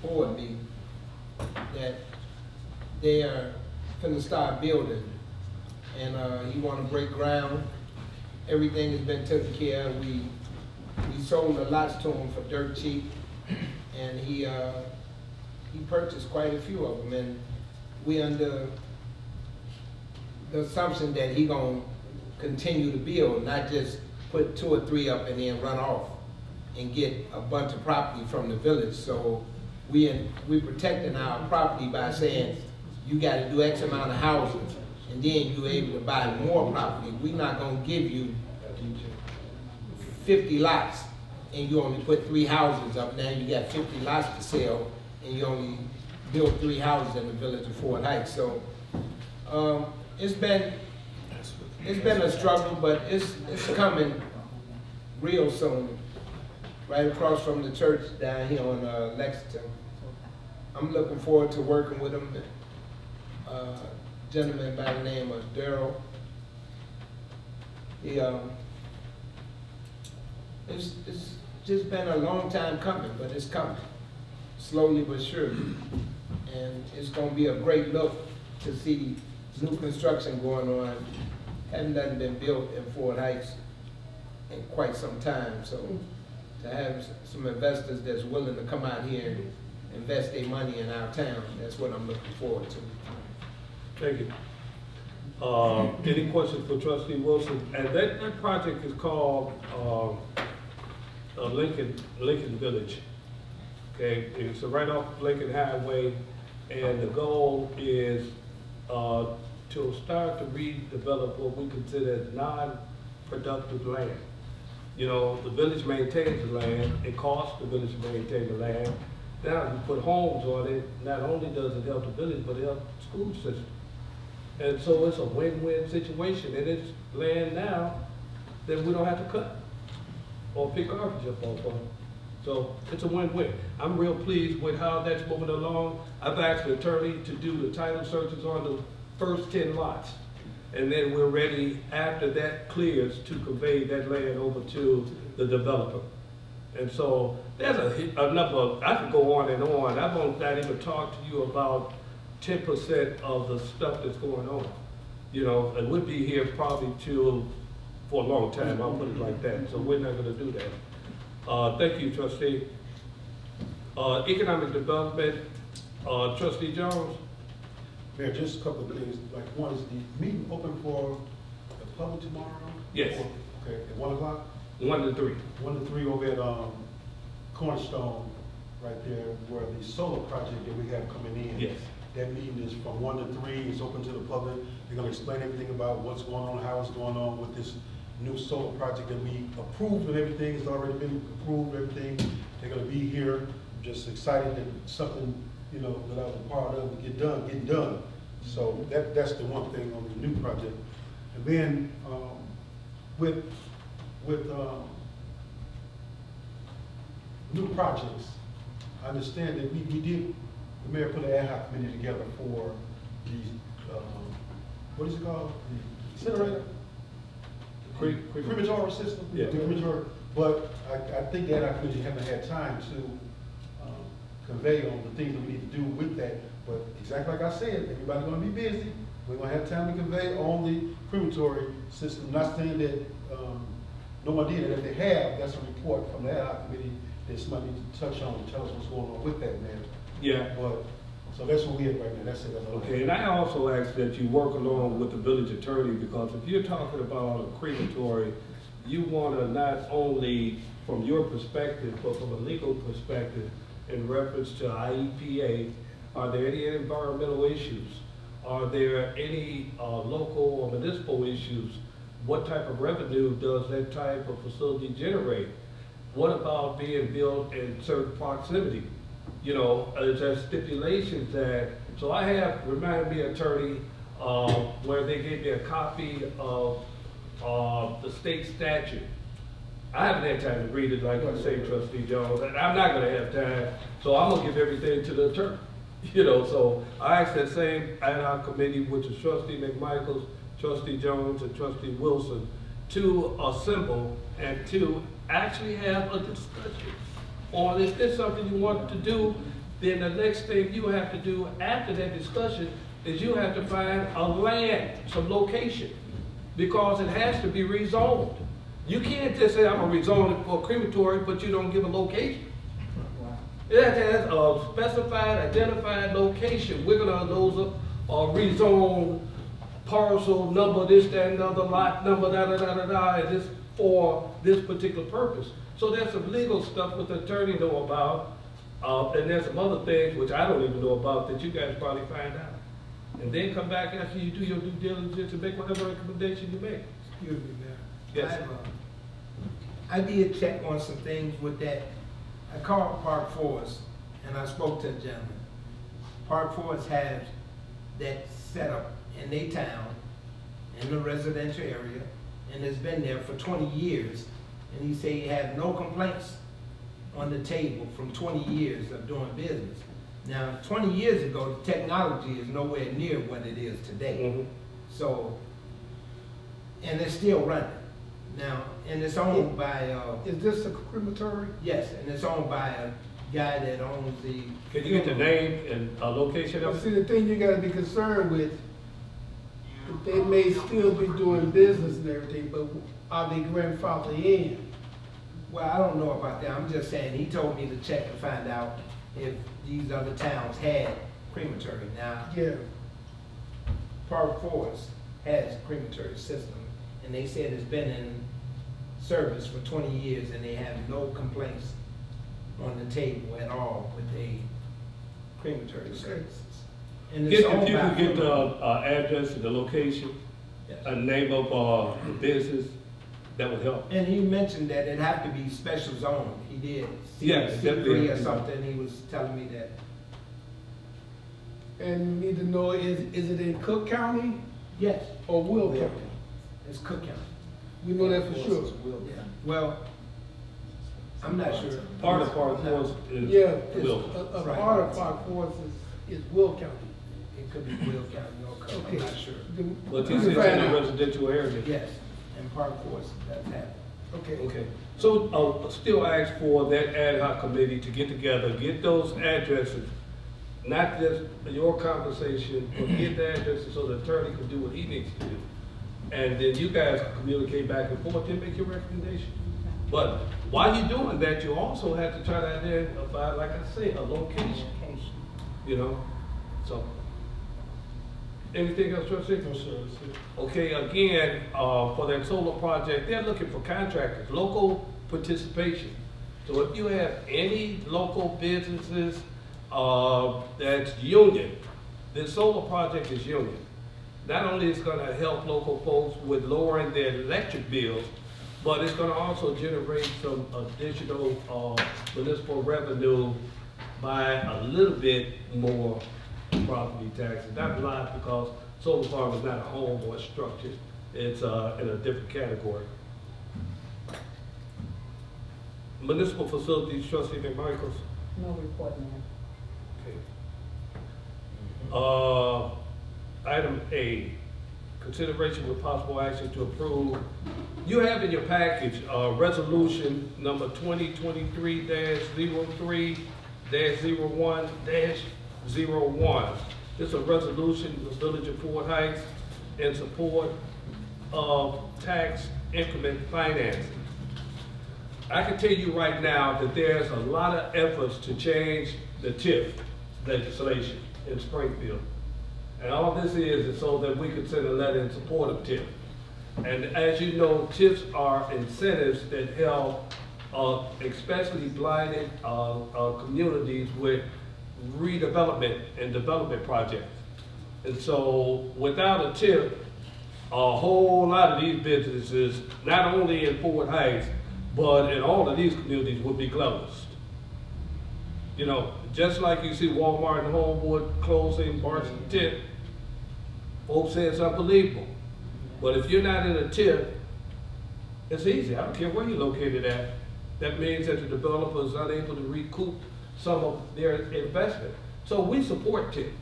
board meeting, that they are finna start building. And he wanna break ground. Everything has been taken care of. We sold the lots to him for dirt cheap, and he purchased quite a few of them. And we under the assumption that he gonna continue to build, not just put 2 or 3 up and then run off and get a bunch of property from the village. So we protecting our property by saying you got to do X amount of houses, and then you're able to buy more property. We're not gonna give you 50 lots and you only put 3 houses up. Now you got 50 lots to sell and you only built 3 houses in the village of Fort Heights. So it's been a struggle, but it's coming real soon. Right across from the church down here on Lexington. I'm looking forward to working with him. Gentleman by the name of Daryl. It's just been a long time coming, but it's coming, slowly but surely. And it's gonna be a great look to see new construction going on. Hadn't nothing been built in Fort Heights in quite some time, so to have some investors that's willing to come out here and invest their money in our town, that's what I'm looking forward to.
Thank you. Any questions for Trustee Wilson? And that project is called Lincoln Village. Okay, it's right off Lincoln Highway, and the goal is to start to redevelop what we consider non-productive land. You know, the village maintains the land. It costs the village to maintain the land. Now, you put homes on it, not only does it help the village, but it helps the school system. And so it's a win-win situation, and it's land now that we don't have to cut or pick garbage up off of. So it's a win-win. I'm real pleased with how that's moving along. I've asked the attorney to do the title searches on the first 10 lots. And then we're ready, after that clears, to convey that land over to the developer. And so there's a number, I could go on and on. I won't not even talk to you about 10% of the stuff that's going on. You know, and we'll be here probably for a long time, I'll put it like that. So we're not gonna do that. Thank you, Trustee. Economic Development, Trustee Jones?
Mayor, just a couple of things, like one, is the meeting open for the public tomorrow?
Yes.
Okay, at 1 o'clock?
1 to 3.
1 to 3 over at, Cornerstone, right there, where the solar project that we have coming in.
Yes.
That meeting is from 1 to 3, it's open to the public. They're gonna explain everything about what's going on, how it's going on with this new solar project that we approved and everything, it's already been approved, everything. They're gonna be here, I'm just excited that something, you know, that I was a part of, getting done. So that's the one thing on the new project. And then, with new projects, I understand that we did, the mayor put an ad hoc committee together for the, what is it called? The incinerator? Crematory system?
Yeah.
The crematory, but I think the ad hoc committee haven't had time to convey on the things that we need to do with that. But exactly like I said, everybody's gonna be busy. We're gonna have time to convey on the crematory system. Not saying that no one did it. If they have, that's a report from the ad hoc committee that somebody needs to touch on and tell us what's going on with that, man.
Yeah.
But, so that's what we at right now. That's it. That's all.
Okay, and I also ask that you work along with the village attorney, because if you're talking about a crematory, you want to not only from your perspective, but from a legal perspective, in reference to IEPA, are there any environmental issues? Are there any local or municipal issues? What type of revenue does that type of facility generate? What about being built in certain proximity? You know, is there stipulations that, so I have, remind me, attorney, where they gave me a copy of the state statute. I haven't had time to read it, like you say, Trustee Jones, and I'm not gonna have time, so I'm gonna give everything to the attorney. You know, so I asked that same ad hoc committee, which is Trustee McMichaels, Trustee Jones, and Trustee Wilson, to assemble and to actually have a discussion on, if there's something you want to do, then the next thing you have to do after that discussion is you have to find a land, some location, because it has to be rezoned. You can't just say, I'm gonna rezone it for a crematory, but you don't give a location. It has a specified, identified location. We're gonna, those are rezone parcel number, this, that, and other lot number, and this for this particular purpose. So there's some legal stuff that the attorney know about, and there's some other things which I don't even know about that you guys probably find out. And then come back after you do your due diligence and make whatever recommendation you make.
Excuse me, Mayor.
Yes.
I did check on some things with that. I called Park Forest and I spoke to a gentleman. Park Forest has that set up in their town, in the residential area, and it's been there for 20 years. And he said he had no complaints on the table from 20 years of doing business. Now, 20 years ago, the technology is nowhere near what it is today.
Mm-hmm.
So, and it's still running. Now, and it's owned by,
Is this a crematory?
yes, and it's owned by a guy that owns the.
Can you get the name and location
Now,
of
see,
it?
the thing you gotta be concerned with, they may still be doing business and everything, but are they grandfathered in?
Well, I don't know about that. I'm just saying, he told me to check and find out if these other towns had crematory. Now,
Yeah,
Park Forest has a crematory system, and they said it's been in service for 20 years, and they have no complaints on the table at all with a crematory services. And it's
If
owned
you
by-
could get the address and the location,
Yes.
a name of the business, that would help.
And he mentioned that it'd have to be special zoned. He did.
Yeah, definitely.
C3 or something, he was telling me that.
and you need to know, is it in Cook County
Yes,
or Will County?
it's Cook County.
We know that for sure.
Yeah, well, I'm not sure.
Part of Park Forest is
Yeah,
Will.
a part of Park Forest is Will County.
It could be Will County or Cook, I'm
Okay.
not sure.
But
We
this
can
is
find
in a
out.
residential area.
Yes, and Park Forest, that's happened.
Okay.
Okay, so still ask for that ad hoc committee to get together, get those addresses, not just your conversation, but get the addresses so the attorney can do what he needs to do. And then you guys can communicate back and forth and make your recommendation. But while you're doing that, you also have to try to identify, like I say, a location, you know, so. Anything else, trustee?
No, sir, that's it.
Okay, again, for that solar project, they're looking for contractors, local participation. So if you have any local businesses, that's union, this solar project is union. Not only is it gonna help local folks with lowering their electric bills, but it's gonna also generate some additional, municipal revenue by a little bit more property taxes. Not a lot, because solar farm is not a home or a structure. It's, in a different category. Municipal facilities, trustee McMichaels.
No report, ma'am.
Okay. Item A, consideration with possible action to approve. You have in your package, resolution number 2023-03-01-01. This is a resolution of the Village of Fort Heights in support of tax increment financing. I can tell you right now that there's a lot of efforts to change the TIF legislation in Springfield. And all this is so that we can send a letter in support of TIF. And as you know, TIFs are incentives that help, especially blighted communities with redevelopment and development projects. And so without a TIF, a whole lot of these businesses, not only in Fort Heights, but in all of these communities would be closed. You know, just like you see Walmart and Homewood closing, Barnes and TIF, folks say it's unbelievable. But if you're not in a TIF, it's easy. I don't care where you're located at. That means that the developer is unable to recoup some of their investment. So we support TIF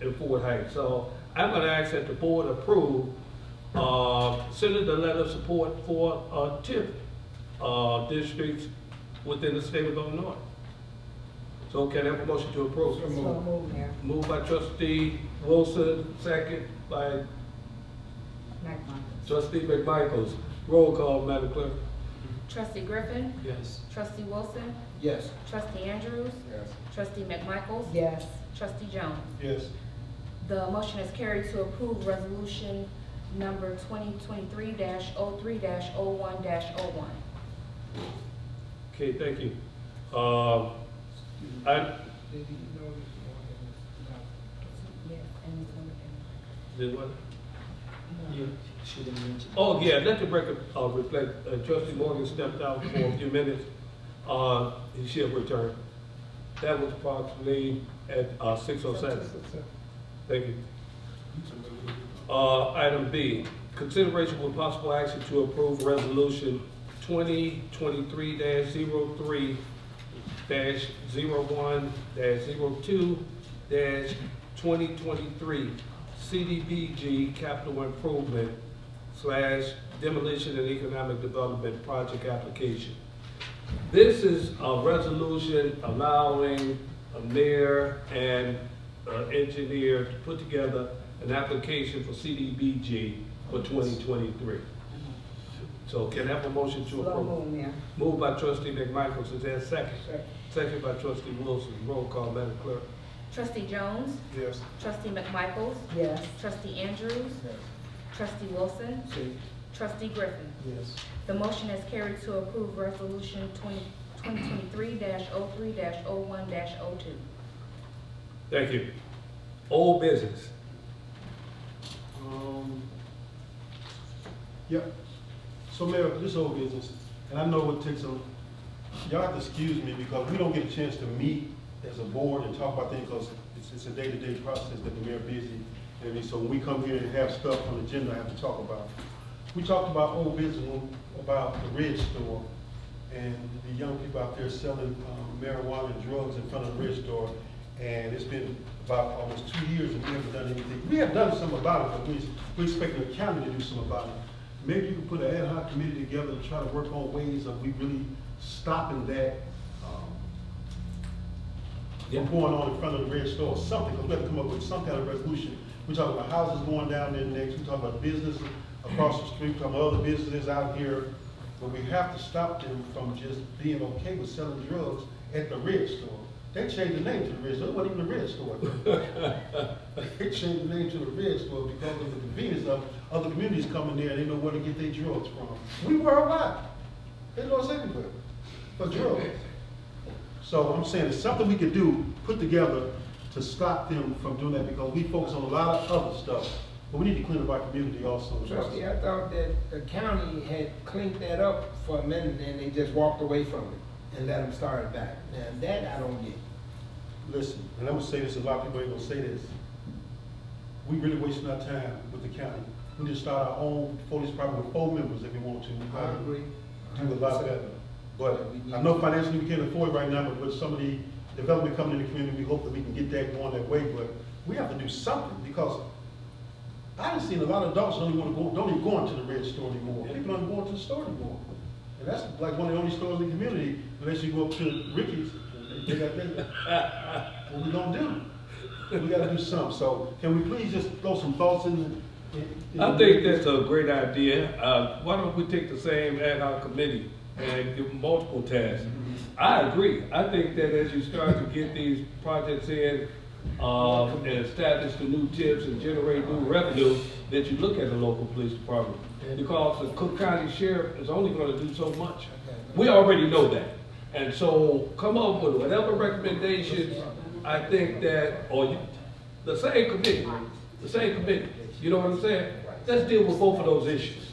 in Fort Heights. So I'm gonna ask that the board approve, sending the letter of support for TIF districts within the state of Illinois. So can I have a motion to approve?
So moved, Mayor.
Moved by trustee Wilson, second by
McMichael.
trustee McMichaels. Roll call, Madam Clerk.
Trustee Griffin,
Yes.
trustee Wilson,
Yes.
trustee Andrews,
Yes.
trustee McMichaels,
Yes.
trustee Jones.
Yes.
The motion is carried to approve resolution number 2023-03-01-01.
Okay, thank you.
Yes, and it's on
Did what?
You shouldn't mention.
Oh, yeah, let the record reflect, trustee Morgan stepped out for a few minutes. He shall return. That was approximately at 6:07. Thank you. Item B, consideration with possible action to approve resolution 2023-03-01-02-2023 CDBG capital improvement / demolition and economic development project application. This is a resolution allowing a mayor and engineer to put together an application for CDBG for 2023. So can I have a motion to
So
approve?
moved, Mayor.
Moved by trustee McMichaels, is there a second?
Second.
Second by trustee Wilson, roll call, Madam Clerk.
Trustee Jones,
Yes.
trustee McMichaels,
Yes.
trustee Andrews, trustee Wilson, trustee Griffin.
Yes.
The motion is carried to approve resolution 2023-03-01-02.
Thank you. Old business.
Yep. So Mayor, this old business, and I know it takes y'all have to excuse me because we don't get a chance to meet as a board and talk about things because it's a day-to-day process that the mayor busy. And so when we come here and have stuff on the agenda, I have to talk about. We talked about old business, about the Ridge store and the young people out there selling marijuana and drugs in front of the Ridge store. And it's been about almost 2 years and we haven't done anything. We have done something about it, but we expect the county to do something about it. Maybe you can put an ad hoc committee together to try to work on ways of we really stopping that from going on in front of the Red Store or something, because we have to come up with some kind of resolution. We talk about houses going down there next, we talk about businesses across the street, we talk about other businesses out here but we have to stop them from just being okay with selling drugs at the Red Store. They changed the name to the Red Store. It wasn't even the Red Store. They changed the name to the Red Store because of the convenience of other communities coming there and they know where to get their drugs from. We worldwide. They know us everywhere for drugs. So I'm saying it's something we could do, put together to stop them from doing that because we focus on a lot of other stuff. But we need to clean up our community also.
Trustee, I thought that the county had cleaned that up for a minute and they just walked away from it and let them start it back. Now, that I don't get.
Listen, and I'm gonna say this, a lot of people ain't gonna say this. We really wasting our time with the county. We need to start our own police department with 4 members if we want to.
I agree.
Do a lot better. But I know financially we can't afford it right now, but with some of the development coming in the community, we hope that we can get that going that way. But we have to do something because I've seen a lot of adults don't even go into the Red Store anymore. People don't go into the store anymore. And that's like one of the only stores in the community, unless you go up to Ricky's, they got that. What we gonna do? We gotta do something. So can we please just throw some thoughts in
I think that's a great idea. Why don't we take the same ad hoc committee and give them multiple tasks? I agree. I think that as you start to get these projects in, and establish the new tips and generate new revenue, that you look at the local police department. Because the Cook County Sheriff is only gonna do so much. We already know that. And so come up with whatever recommendations, I think that, the same committee, you know what I'm saying? Let's deal with both of those issues.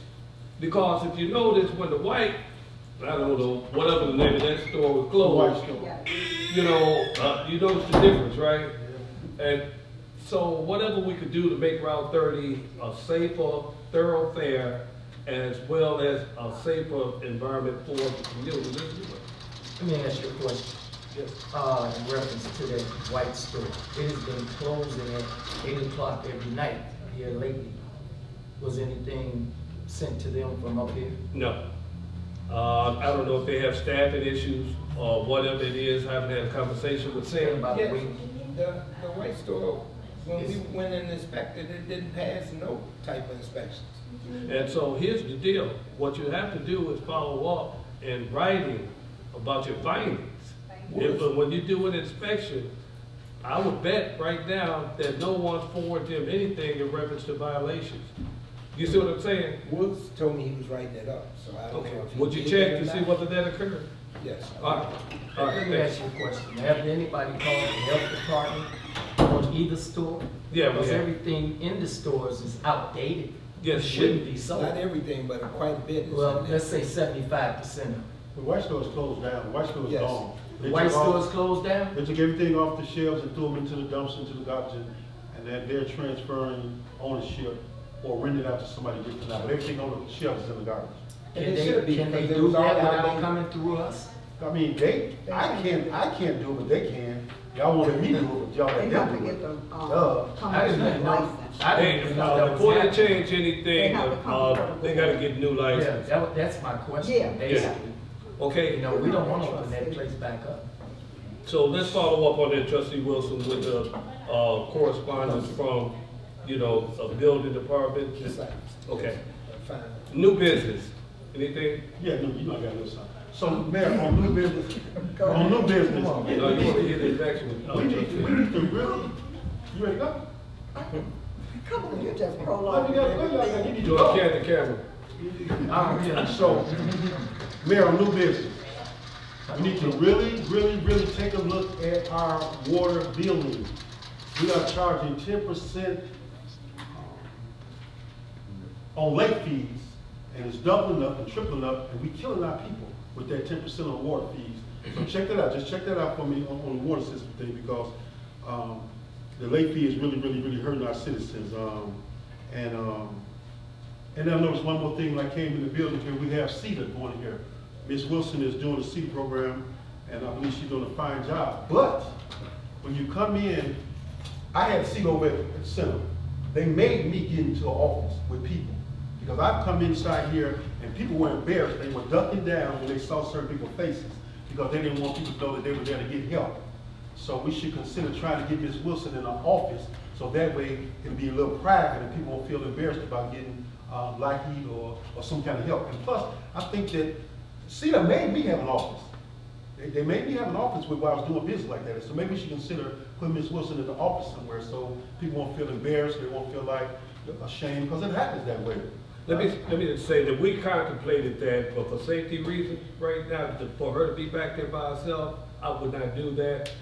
Because if you notice when the white, I don't know, whatever the name of that store was closed, you know, you notice the difference, right? And so whatever we could do to make Route 30 a safer thoroughfare as well as a safer environment for the community.
Let me ask you a question.
Yes.
In reference to that white store. It has been closing at 8 o'clock every night here lately. Was anything sent to them from up here?
No. I don't know if they have staffing issues or whatever it is. I haven't had a conversation with Sam about
Yes,
it.
the white store, when we went and inspected, it didn't pass no type of inspections.
And so here's the deal. What you have to do is follow up in writing about your findings. When you do an inspection, I would bet right now that no one's forwarded them anything in reference to violations. You see what I'm saying?
Woods told me he was writing it up, so I don't
Okay.
know if he
Would you
did
check
it or
to see
not.
whether that occurred?
Yes.
All right. All right.
Let me ask you a question. Have anybody called the health department on either store?
Yeah, we
Because
have.
everything in the stores is outdated.
Yes,
It shouldn't be so.
Not everything, but quite a bit is
Well,
in there.
let's say 75% of it.
The white store is closed down. The white store is
Yes.
gone. They
White
took all-
stores closed down?
They took everything off the shelves and threw them into the dumpster, into the garbage, and then they're transferring ownership or renting it out to somebody different now. But everything on the shelves is in the garbage.
And
Can
it
they,
should be,
can they
because it
do
was all
that without
outdated.
coming through us?
I mean, I can't do it, but they can. Y'all wanted me to do it, but y'all let
They
them
have to
do
get
it.
the,
I didn't even know. I didn't even know that was
Before they
happening.
change anything, they gotta get new
Yeah,
license.
that's my question,
Yeah.
basically. You
Okay,
know, we don't want to open that place back up.
so let's follow up on that, Trustee Wilson, with the correspondence from, a building department.
Besides.
Okay.
Fine.
New business, anything?
Yeah, no, you know I got a little something. So, Mayor, on new business,
No, you want to hear the next
we need to really, you ready to go?
Come on, you just
Oh,
prolong
you gotta go, y'all, you need to
Do
go.
a camera.
So, Mayor, on new business, we need to really take a look at our water billing. We are charging 10% on late fees, and it's doubling up and tripling up, and we killing our people with that 10% on water fees. So check that out, just check that out for me on the water system thing, because the late fee is really hurting our citizens. And I noticed one more thing when I came in the building here, we have CETA going here. Ms. Wilson is doing the CETA program, and I believe she's doing a fine job. But when you come in, I had CETA over at the center. They made me get into an office with people. Because I've come inside here and people were embarrassed. They were ducking down when they saw certain people's faces because they didn't want people to know that they were there to get help. So we should consider trying to get Ms. Wilson in our office so that way it'll be a little private and people won't feel embarrassed about getting Lockheed or some kind of help. And plus, I think that CETA may be having an office. They may be having an office with where I was doing business like that. So maybe we should consider putting Ms. Wilson in the office somewhere so people won't feel embarrassed, they won't feel like ashamed, because it happens that way.
Let me just say that we contemplated that, but for safety reasons, right now, for her to be back there by herself, I would not do that.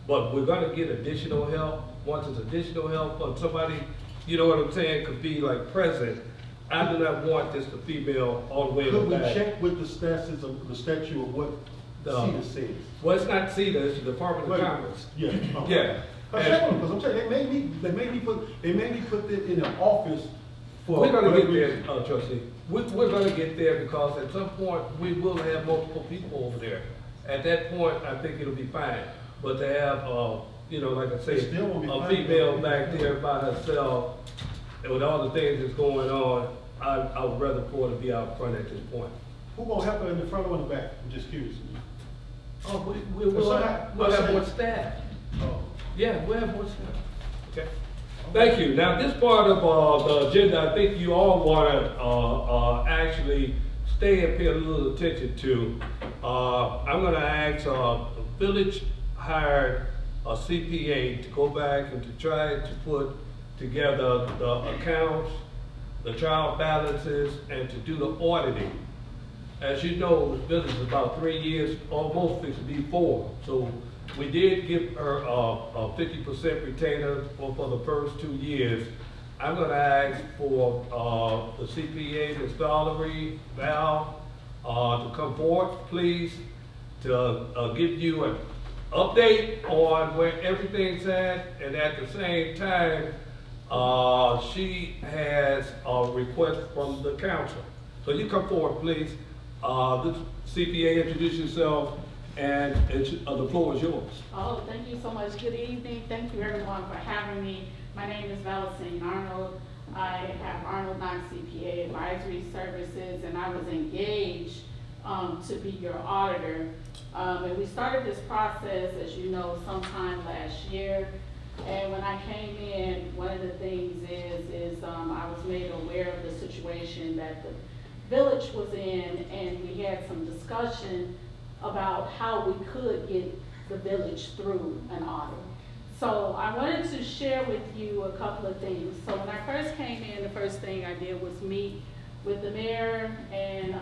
But we're gonna get additional help. Once it's additional help, or somebody, you know what I'm saying, could be like present. I do not want just a female all the way in the
Could we
back.
check with the statute of what CETA says?
Well, it's not CETA, it's the Department of
Wait,
Commerce.
Yeah.
Yeah.
Because I'm saying, they may be put it in an office for.
We're gonna get
whatever
there,
reason.
trustee. We're gonna get there because at some point, we will have multiple people over there. At that point, I think it'll be fine. But to have, you know, like I say,
It still won't be
a
fine.
female back there by herself, and with all the things that's going on, I would rather for her to be out front at this point.
Who gonna help her in the front or in the back? I'm just curious.
Oh, we'll have more staff.
Oh.
Yeah, we'll have more staff. Okay. Thank you. Now, this part of the agenda, I think you all want to actually stay and pay a little attention to. I'm going to ask Village hired a CPA to go back and to try to put together the accounts, the trial balances, and to do the auditing. As you know, the village is about 3 years, almost fixed to be 4. So we did give her a 50% retainer for the first 2 years. I'm gonna ask for the CPA, Ms. Val, to come forward, please, to give you an update on where everything's at, and at the same time, she has a request from the council. So you come forward, please. This CPA, introduce yourself, and the floor is yours.
Oh, thank you so much. Good evening. Thank you everyone for having me. My name is Valentin Arnold. I have Arnold Non-CPA Advisory Services, and I was engaged to be your auditor. And we started this process, as you know, sometime last year. And when I came in, one of the things is I was made aware of the situation that the village was in, and we had some discussion about how we could get the village through an audit. So I wanted to share with you a couple of things. So when I first came in, the first thing I did was meet with the mayor and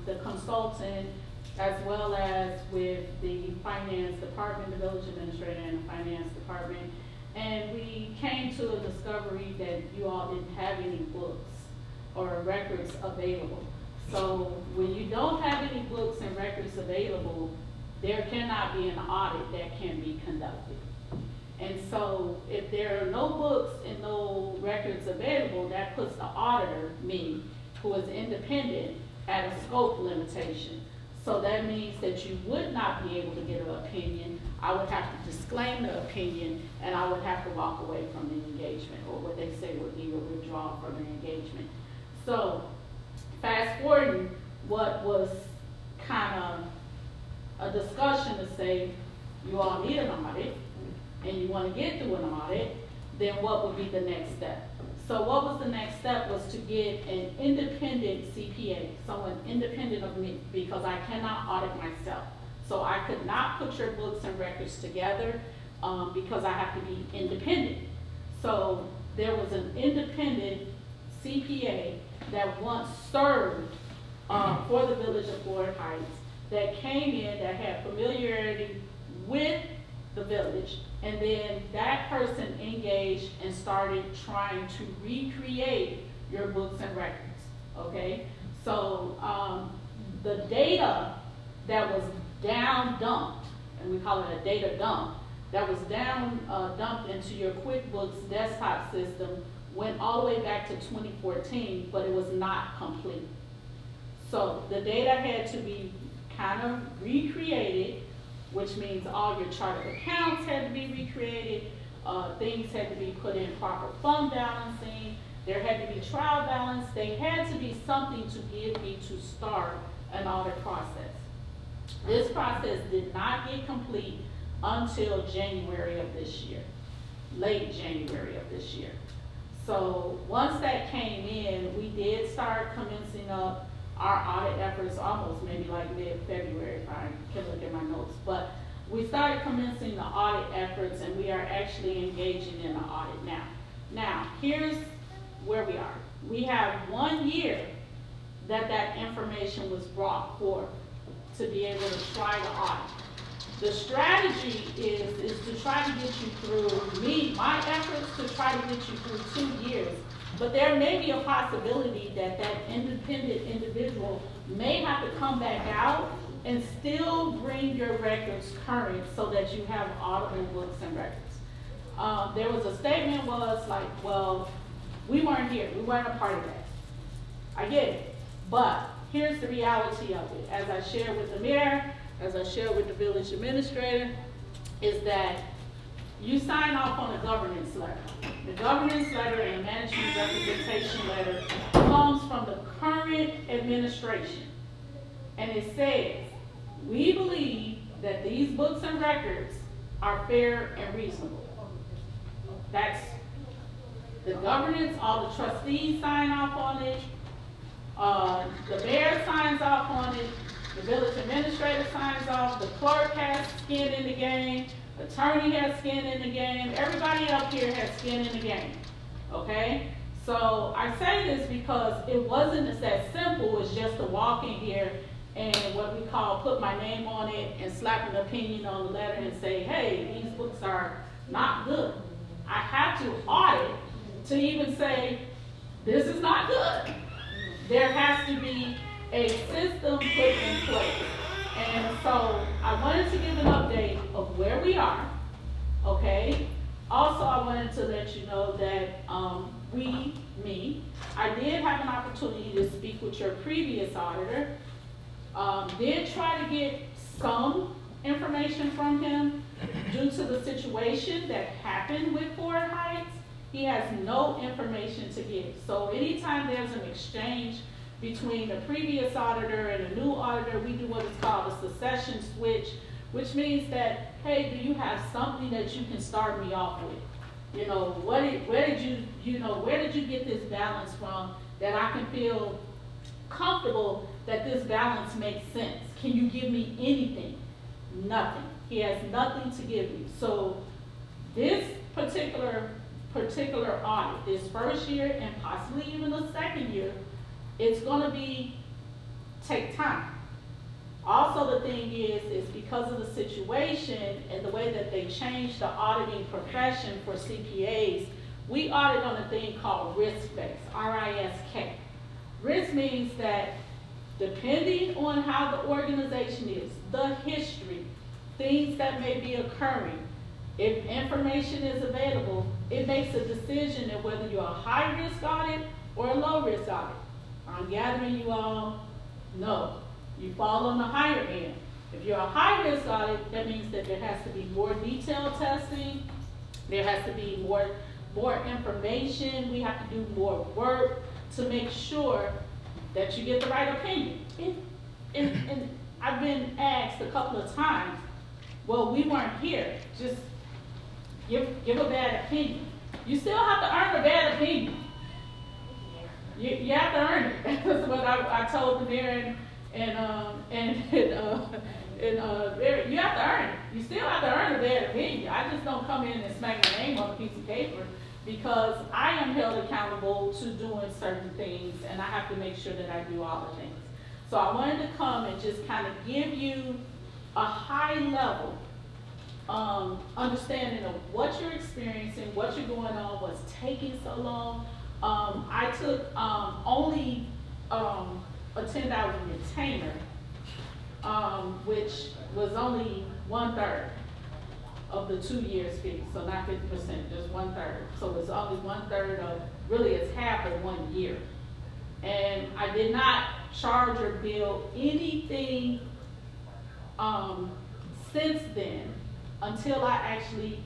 the consultant, as well as with the finance department, the village administrator and the finance department. And we came to a discovery that you all didn't have any books or records available. So when you don't have any books and records available, there cannot be an audit that can be conducted. And so if there are no books and no records available, that puts the auditor, me, who is independent, at a scope limitation. So that means that you would not be able to get an opinion. I would have to disclaim the opinion, and I would have to walk away from the engagement, or what they say would be a withdrawal from the engagement. So fast forwarding what was kind of a discussion to say, you all need an audit, and you want to get through an audit, then what would be the next step? So what was the next step was to get an independent CPA, someone independent of me, because I cannot audit myself. So I could not put your books and records together because I have to be independent. So there was an independent CPA that once served for the village of Floyd Heights, that came in, that had familiarity with the village, and then that person engaged and started trying to recreate your books and records, okay? So the data that was down dumped, and we call it a data dump, that was down dumped into your QuickBooks desktop system went all the way back to 2014, but it was not complete. So the data had to be kind of recreated, which means all your chart of accounts had to be recreated, things had to be put in proper fund balancing, there had to be trial balance, there had to be something to give me to start an audit process. This process did not get complete until January of this year, late January of this year. So once that came in, we did start commencing up our audit efforts almost maybe like mid-February, if I can look at my notes. But we started commencing the audit efforts, and we are actually engaging in the audit now. Now, here's where we are. We have 1 year that information was brought forth to be able to try to audit. The strategy is to try to get you through, my efforts to try to get you through 2 years. But there may be a possibility that independent individual may have to come back out and still bring your records current so that you have auditable books and records. There was a statement was like, well, we weren't here, we weren't a part of that. I get it, but here's the reality of it. As I shared with the mayor, as I shared with the village administrator, is that you sign off on a governance letter. The governance letter and management representation letter comes from the current administration. And it says, we believe that these books and records are fair and reasonable. That's the governance, all the trustees sign off on it, the mayor signs off on it, the village administrator signs off, the clerk has skin in the game, the attorney has skin in the game, everybody up here has skin in the game, okay? So I say this because it wasn't as simple as just to walk in here and what we call put my name on it and slap an opinion on the letter and say, hey, these books are not good. I have to audit to even say, this is not good. There has to be a system put in place. And so I wanted to give an update of where we are, okay? Also, I wanted to let you know that I did have an opportunity to speak with your previous auditor. Did try to get some information from him due to the situation that happened with Ford Heights. He has no information to give. So anytime there's an exchange between the previous auditor and a new auditor, we do what is called a succession switch, which means that, hey, do you have something that you can start me off with? You know, where did you get this balance from that I can feel comfortable that this balance makes sense? Can you give me anything? Nothing. He has nothing to give you. So this particular audit, this first year and possibly even the second year, it's gonna take time. Also, the thing is because of the situation and the way that they changed the auditing profession for CPAs, we audit on a thing called risk-based, R-I-S-K. Risk means that depending on how the organization is, the history, things that may be occurring, if information is available, it makes a decision of whether you're a high-risk audit or a low-risk audit. I'm gathering you all know. You fall on the higher end. If you're a high-risk audit, that means that there has to be more detailed testing, there has to be more information, we have to do more work to make sure that you get the right opinion. And I've been asked a couple of times, well, we weren't here, just give a bad opinion. You still have to earn a bad opinion. You have to earn it. That's what I told the mayor you have to earn it. You still have to earn a bad opinion. I just don't come in and smack my name on a piece of paper because I am held accountable to doing certain things and I have to make sure that I do all the things. So I wanted to come and just kind of give you a high level understanding of what you're experiencing, what you're going on, what's taking so long. I took only a $10 retainer, which was only 1/3 of the 2 years fee, so not 50%, just 1/3. So it's only 1/3 of, really it's half of 1 year. And I did not charge or bill anything since then until I actually,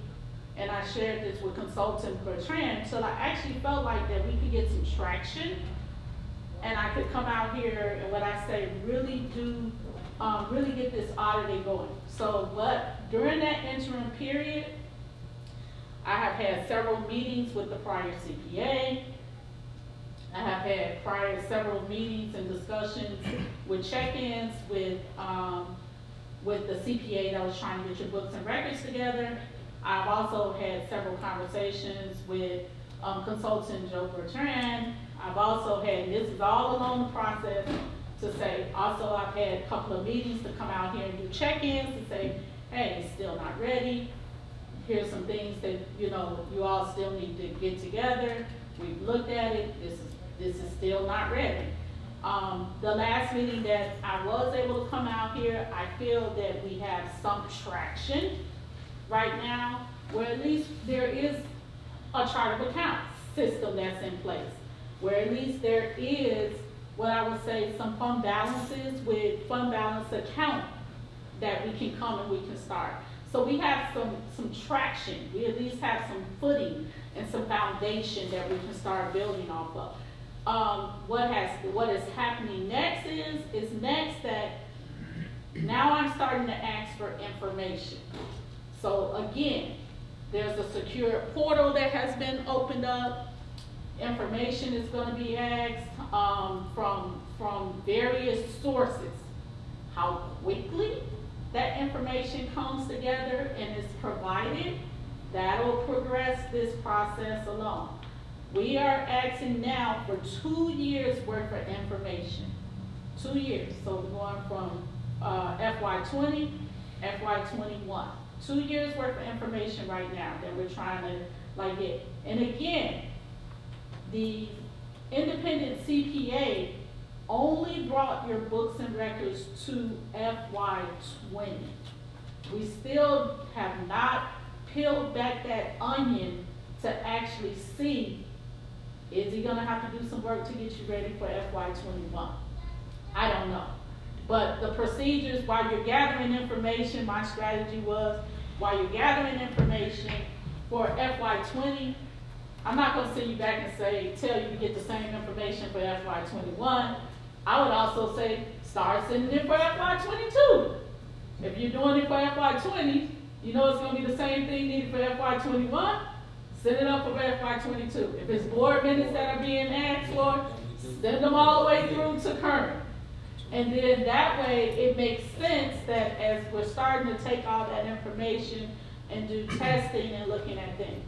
and I shared this with consultant Bertrand, until I actually felt like that we could get some traction and I could come out here and what I say really get this auditing going. So, but during that interim period, I have had several meetings with the prior CPA. I have had several meetings and discussions with check-ins with the CPA that was trying to get your books and records together. I've also had several conversations with consultant Joe Bertrand. I've also had, and this is all along the process, to say, also I've had a couple of meetings to come out here and do check-ins to say, hey, it's still not ready. Here's some things that, you know, you all still need to get together. We've looked at it, this is still not ready. The last meeting that I was able to come out here, I feel that we have some traction right now, where at least there is a chart of accounts system that's in place, where at least there is what I would say some fund balances with fund balance account that we can come and we can start. So we have some traction. We at least have some footing and some foundation that we can start building off of. What is happening next is next that now I'm starting to ask for information. So again, there's a secure portal that has been opened up. Information is going to be asked from various sources. How quickly that information comes together and is provided, that'll progress this process along. We are asking now for 2 years worth of information. 2 years, so we're going from FY20, FY21. 2 years worth of information right now that we're trying to get. And again, the independent CPA only brought your books and records to FY20. We still have not peeled back that onion to actually see, is he gonna have to do some work to get you ready for FY21? I don't know. But the procedures, while you're gathering information, my strategy was, while you're gathering information for FY20, I'm not gonna send you back and tell you to get the same information for FY21. I would also say, start sending it for FY22. If you're doing it for FY20, you know it's gonna be the same thing needed for FY21, send it up for FY22. If it's board minutes that are being asked for, send them all the way through to current. And then that way, it makes sense that as we're starting to take all that information and do testing and looking at things.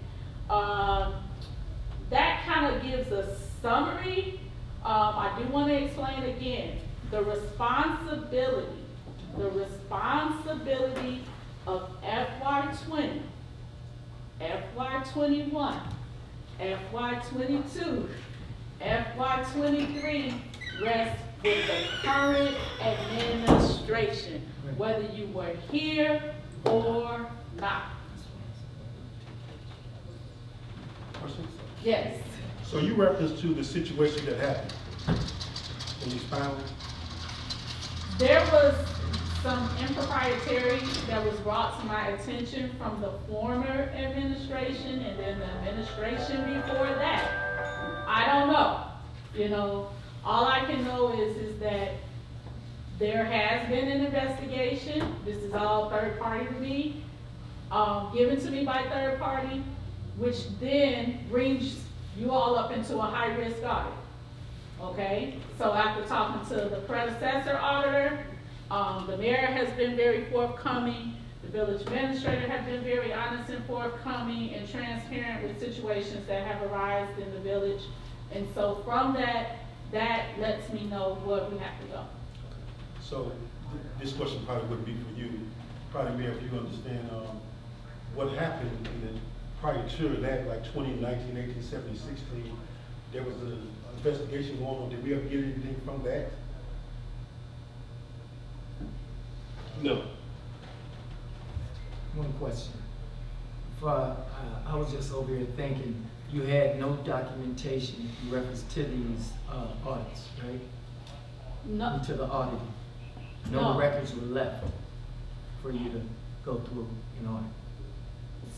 That kind of gives a summary. I do want to explain again, the responsibility of FY20, FY21, FY22, FY23 rests with the current administration, whether you were here or not.
Questions?
Yes.
So you referenced to the situation that happened. Can you expound?
There was some impropriety that was brought to my attention from the former administration and then the administration before that. I don't know. You know, all I can know is that there has been an investigation. This is all third party to me, given to me by third party, which then brings you all up into a high risk audit. Okay, so after talking to the predecessor auditor, the mayor has been very forthcoming, the village administrator has been very honest and forthcoming and transparent with situations that have arisen in the village. And so from that lets me know where we have to go.
So this question probably wouldn't be for you, probably Mayor, if you understand what happened in the prior to that, like 2019, 18, 17, 16, there was an investigation going on. Did we ever get anything from that?
No.
One question. I was just over here thinking, you had no documentation in reference to these audits, right?
No.
To the auditing. No records were left for you to go through in audit.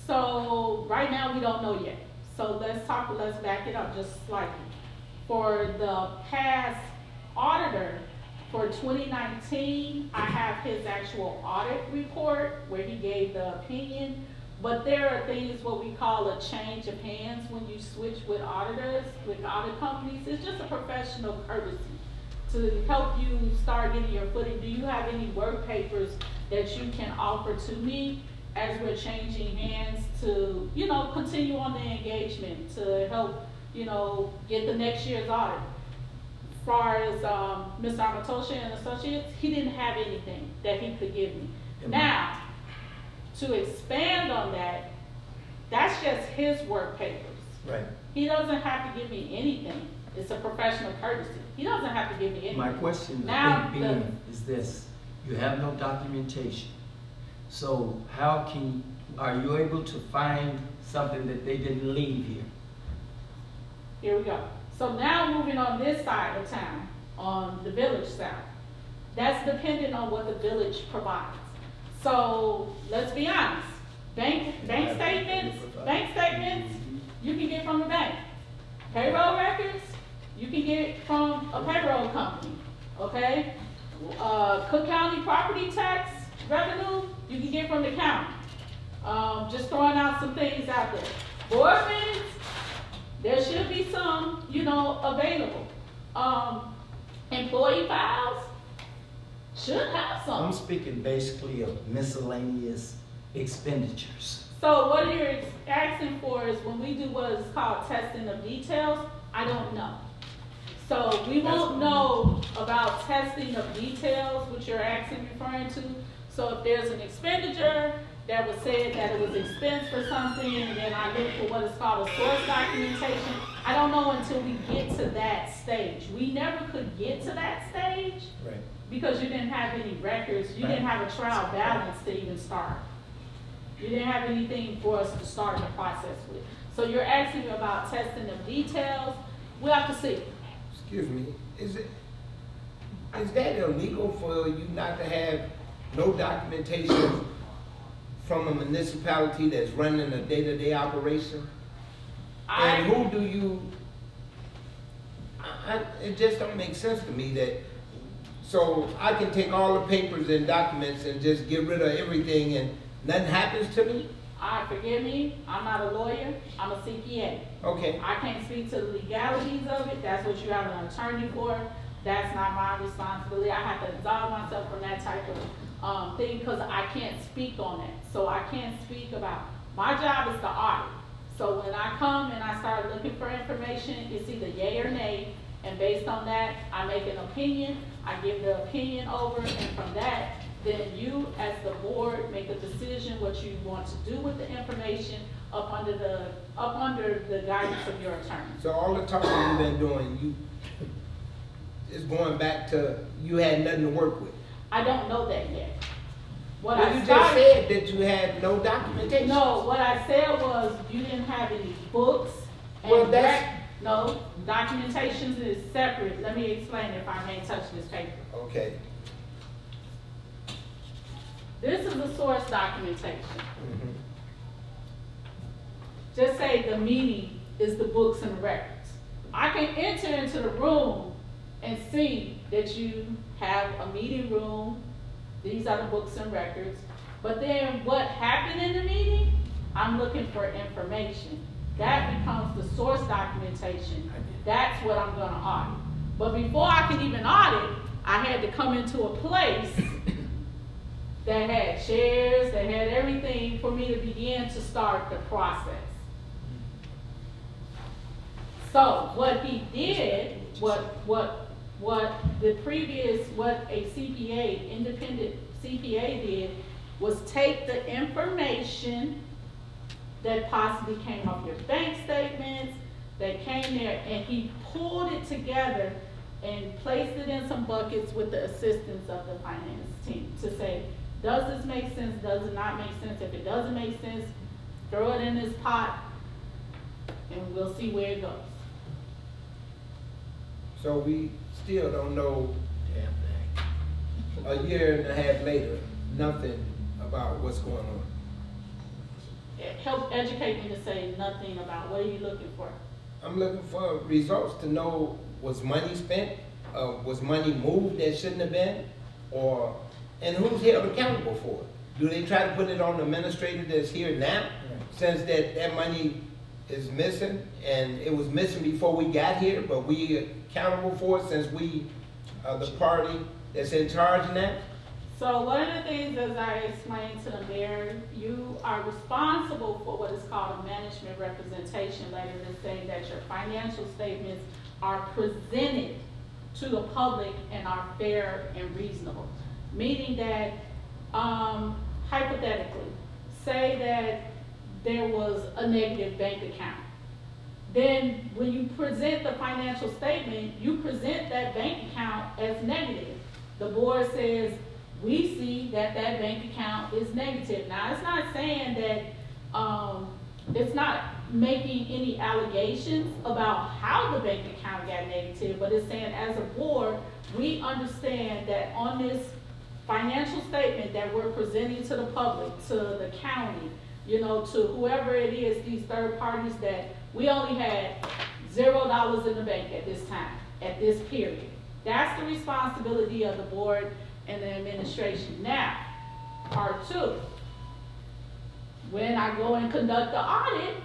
So right now we don't know yet. So let's back it up just slightly. For the past auditor, for 2019, I have his actual audit report where he gave the opinion. But there are things what we call a change of hands when you switch with auditors, with audit companies. It's just a professional courtesy to help you start getting your footing. Do you have any work papers that you can offer to me as we're changing hands to, you know, continue on the engagement to help, you know, get the next year's audit? As far as Mr. Amatosha and Associates, he didn't have anything that he could give me. Now, to expand on that, that's just his work papers.
Right.
He doesn't have to give me anything. It's a professional courtesy. He doesn't have to give me anything.
My question
Now,
is this, you have no documentation. So how are you able to find something that they didn't leave here?
Here we go. So now moving on this side of town, on the village side, that's dependent on what the village provides. So let's be honest, bank statements, you can get from the bank. Payroll records, you can get from a payroll company, okay? Cook County property tax revenue, you can get from the county. Just throwing out some things out there. Board minutes, there should be some, you know, available. Employee files should have some.
I'm speaking basically of miscellaneous expenditures.
So what you're asking for is when we do what is called testing of details, I don't know. So we won't know about testing of details, which you're actually referring to. So if there's an expenditure that was said that it was expense for something, and then I look for what is called a source documentation, I don't know until we get to that stage. We never could get to that stage
Right.
because you didn't have any records, you didn't have a trial balance to even start. You didn't have anything for us to start the process with. So you're asking me about testing of details, we'll have to see.
Excuse me, is that illegal for you not to have no documentation from a municipality that's running a day-to-day operation? And who do you, it just don't make sense to me that, so I can take all the papers and documents and just get rid of everything and nothing happens to me?
Forgive me, I'm not a lawyer, I'm a CPA.
Okay.
I can't speak to the legalities of it, that's what you have an attorney for, that's not my responsibility. I have to absolve myself from that type of thing because I can't speak on that. So I can't speak about, my job is to audit. So when I come and I start looking for information, it's either yay or nay, and based on that, I make an opinion, I give the opinion over, and from that, then you as the board make a decision what you want to do with the information up under the guidance of your attorney.
So all the talking you've been doing, is going back to you had nothing to work with?
I don't know that yet.
Well, you just said that you had no documentation.
No, what I said was you didn't have any books.
Well,
No, documentation is separate. Let me explain if I may touch this paper.
Okay.
This is the source documentation.
Mm-hmm.
Just say the meaning is the books and records. I can enter into the room and see that you have a meeting room. These are the books and records. But then what happened in the meeting, I'm looking for information. That becomes the source documentation. That's what I'm gonna audit. But before I could even audit, I had to come into a place that had chairs, that had everything for me to begin to start the process. So what he did, what a CPA, independent CPA did, was take the information that possibly came off your bank statements, that came there, and he pulled it together and placed it in some buckets with the assistance of the finance team to say, does this make sense, does it not make sense? If it doesn't make sense, throw it in this pot and we'll see where it goes.
So we still don't know, a year and a half later, nothing about what's going on.
Help educate me to say nothing about what are you looking for?
I'm looking for results to know, was money spent? Was money moved that shouldn't have been? And who's held accountable for it? do they try to put it on the administrator that's here now? Since that money is missing, and it was missing before we got here, but we accountable for it since we are the party that's in charge now?
So one of the things, as I explained to the mayor, you are responsible for what is called a management representation letter to say that your financial statements are presented to the public and are fair and reasonable. Meaning that, hypothetically, say that there was a negative bank account. Then when you present the financial statement, you present that bank account as negative. The board says, we see that that bank account is negative. Now, it's not saying that, it's not making any allegations about how the bank account got negative, but it's saying as a board, we understand that on this financial statement that we're presenting to the public, to the county, you know, to whoever it is, these third parties, that we only had $0 in the bank at this time, at this period. That's the responsibility of the board and the administration. Now, part two, when I go and conduct the audit,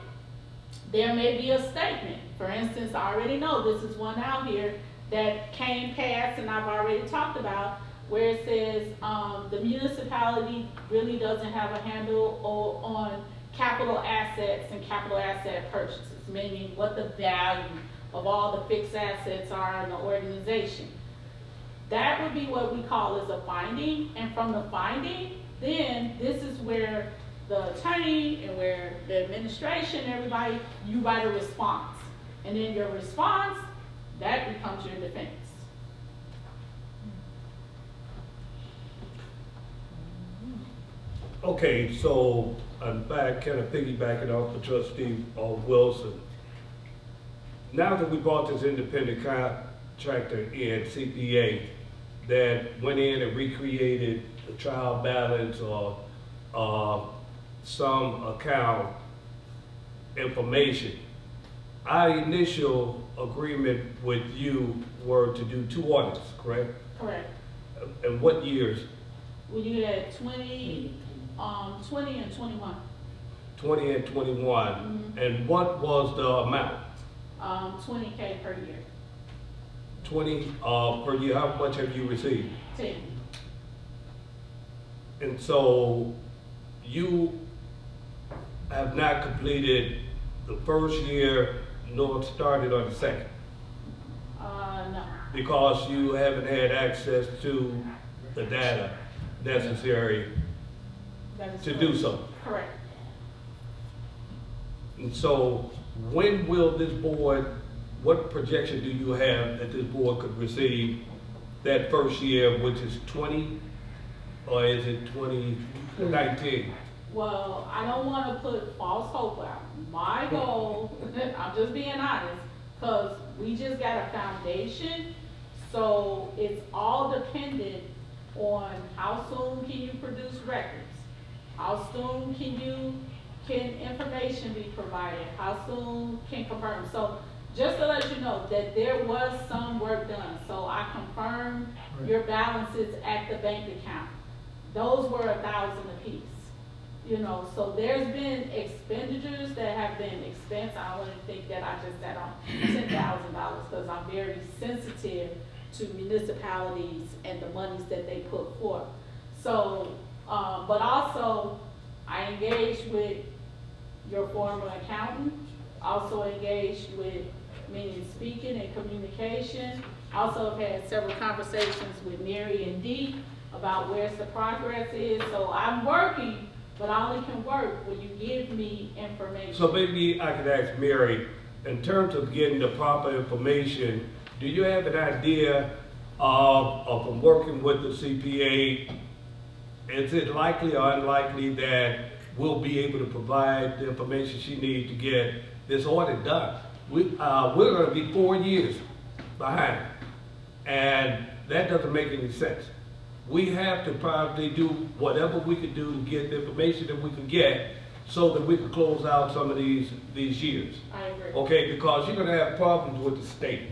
there may be a statement. For instance, I already know this is one out here that came past and I've already talked about, where it says the municipality really doesn't have a handle on capital assets and capital asset purchases, meaning what the value of all the fixed assets are in the organization. That would be what we call as a finding, and from the finding, then this is where the attorney and where the administration, everybody, you write a response. And then your response, that becomes your defense.
Okay, so I'm back, kind of piggybacking off the trustee Wilson. Now that we brought this independent contractor in, CPA, that went in and recreated the trial balance or some account information, our initial agreement with you were to do 2 audits, correct?
Correct.
And what years?
Well, you had 20 and 21.
20 and 21. And what was the amount?
$20K per year.
20 per year. How much have you received?
10.
And so you have not completed the first year nor started on the second,
No.
because you haven't had access to the data necessary
That is
to
correct.
do so.
Correct.
And so when will this board, what projection do you have that this board could receive that first year, which is 20, or is it 2019?
Well, I don't want to put false hope out. My goal, I'm just being honest, because we just got a foundation, so it's all dependent on how soon can you produce records, how soon can information be provided, how soon can confirm. So just to let you know that there was some work done, so I confirmed your balances at the bank account. Those were 1,000 apiece. You know, so there's been expenditures that have been expensed. I don't want to think that I just sat on $10,000, because I'm very sensitive to municipalities and the monies that they put forth. So, but also I engaged with your former accountant, also engaged with, meaning speaking and communication. Also have had several conversations with Mary and Dee about where's the progress is. So I'm working, but I only can work when you give me information.
So maybe I could ask Mary, in terms of getting the proper information, do you have an idea of from working with the CPA, is it likely or unlikely that we'll be able to provide the information she needs to get this audit done? We're going to be 4 years behind, and that doesn't make any sense. We have to probably do whatever we can do to get the information that we can get so that we can close out some of these years.
I agree.
Okay, because you're gonna have problems with the state.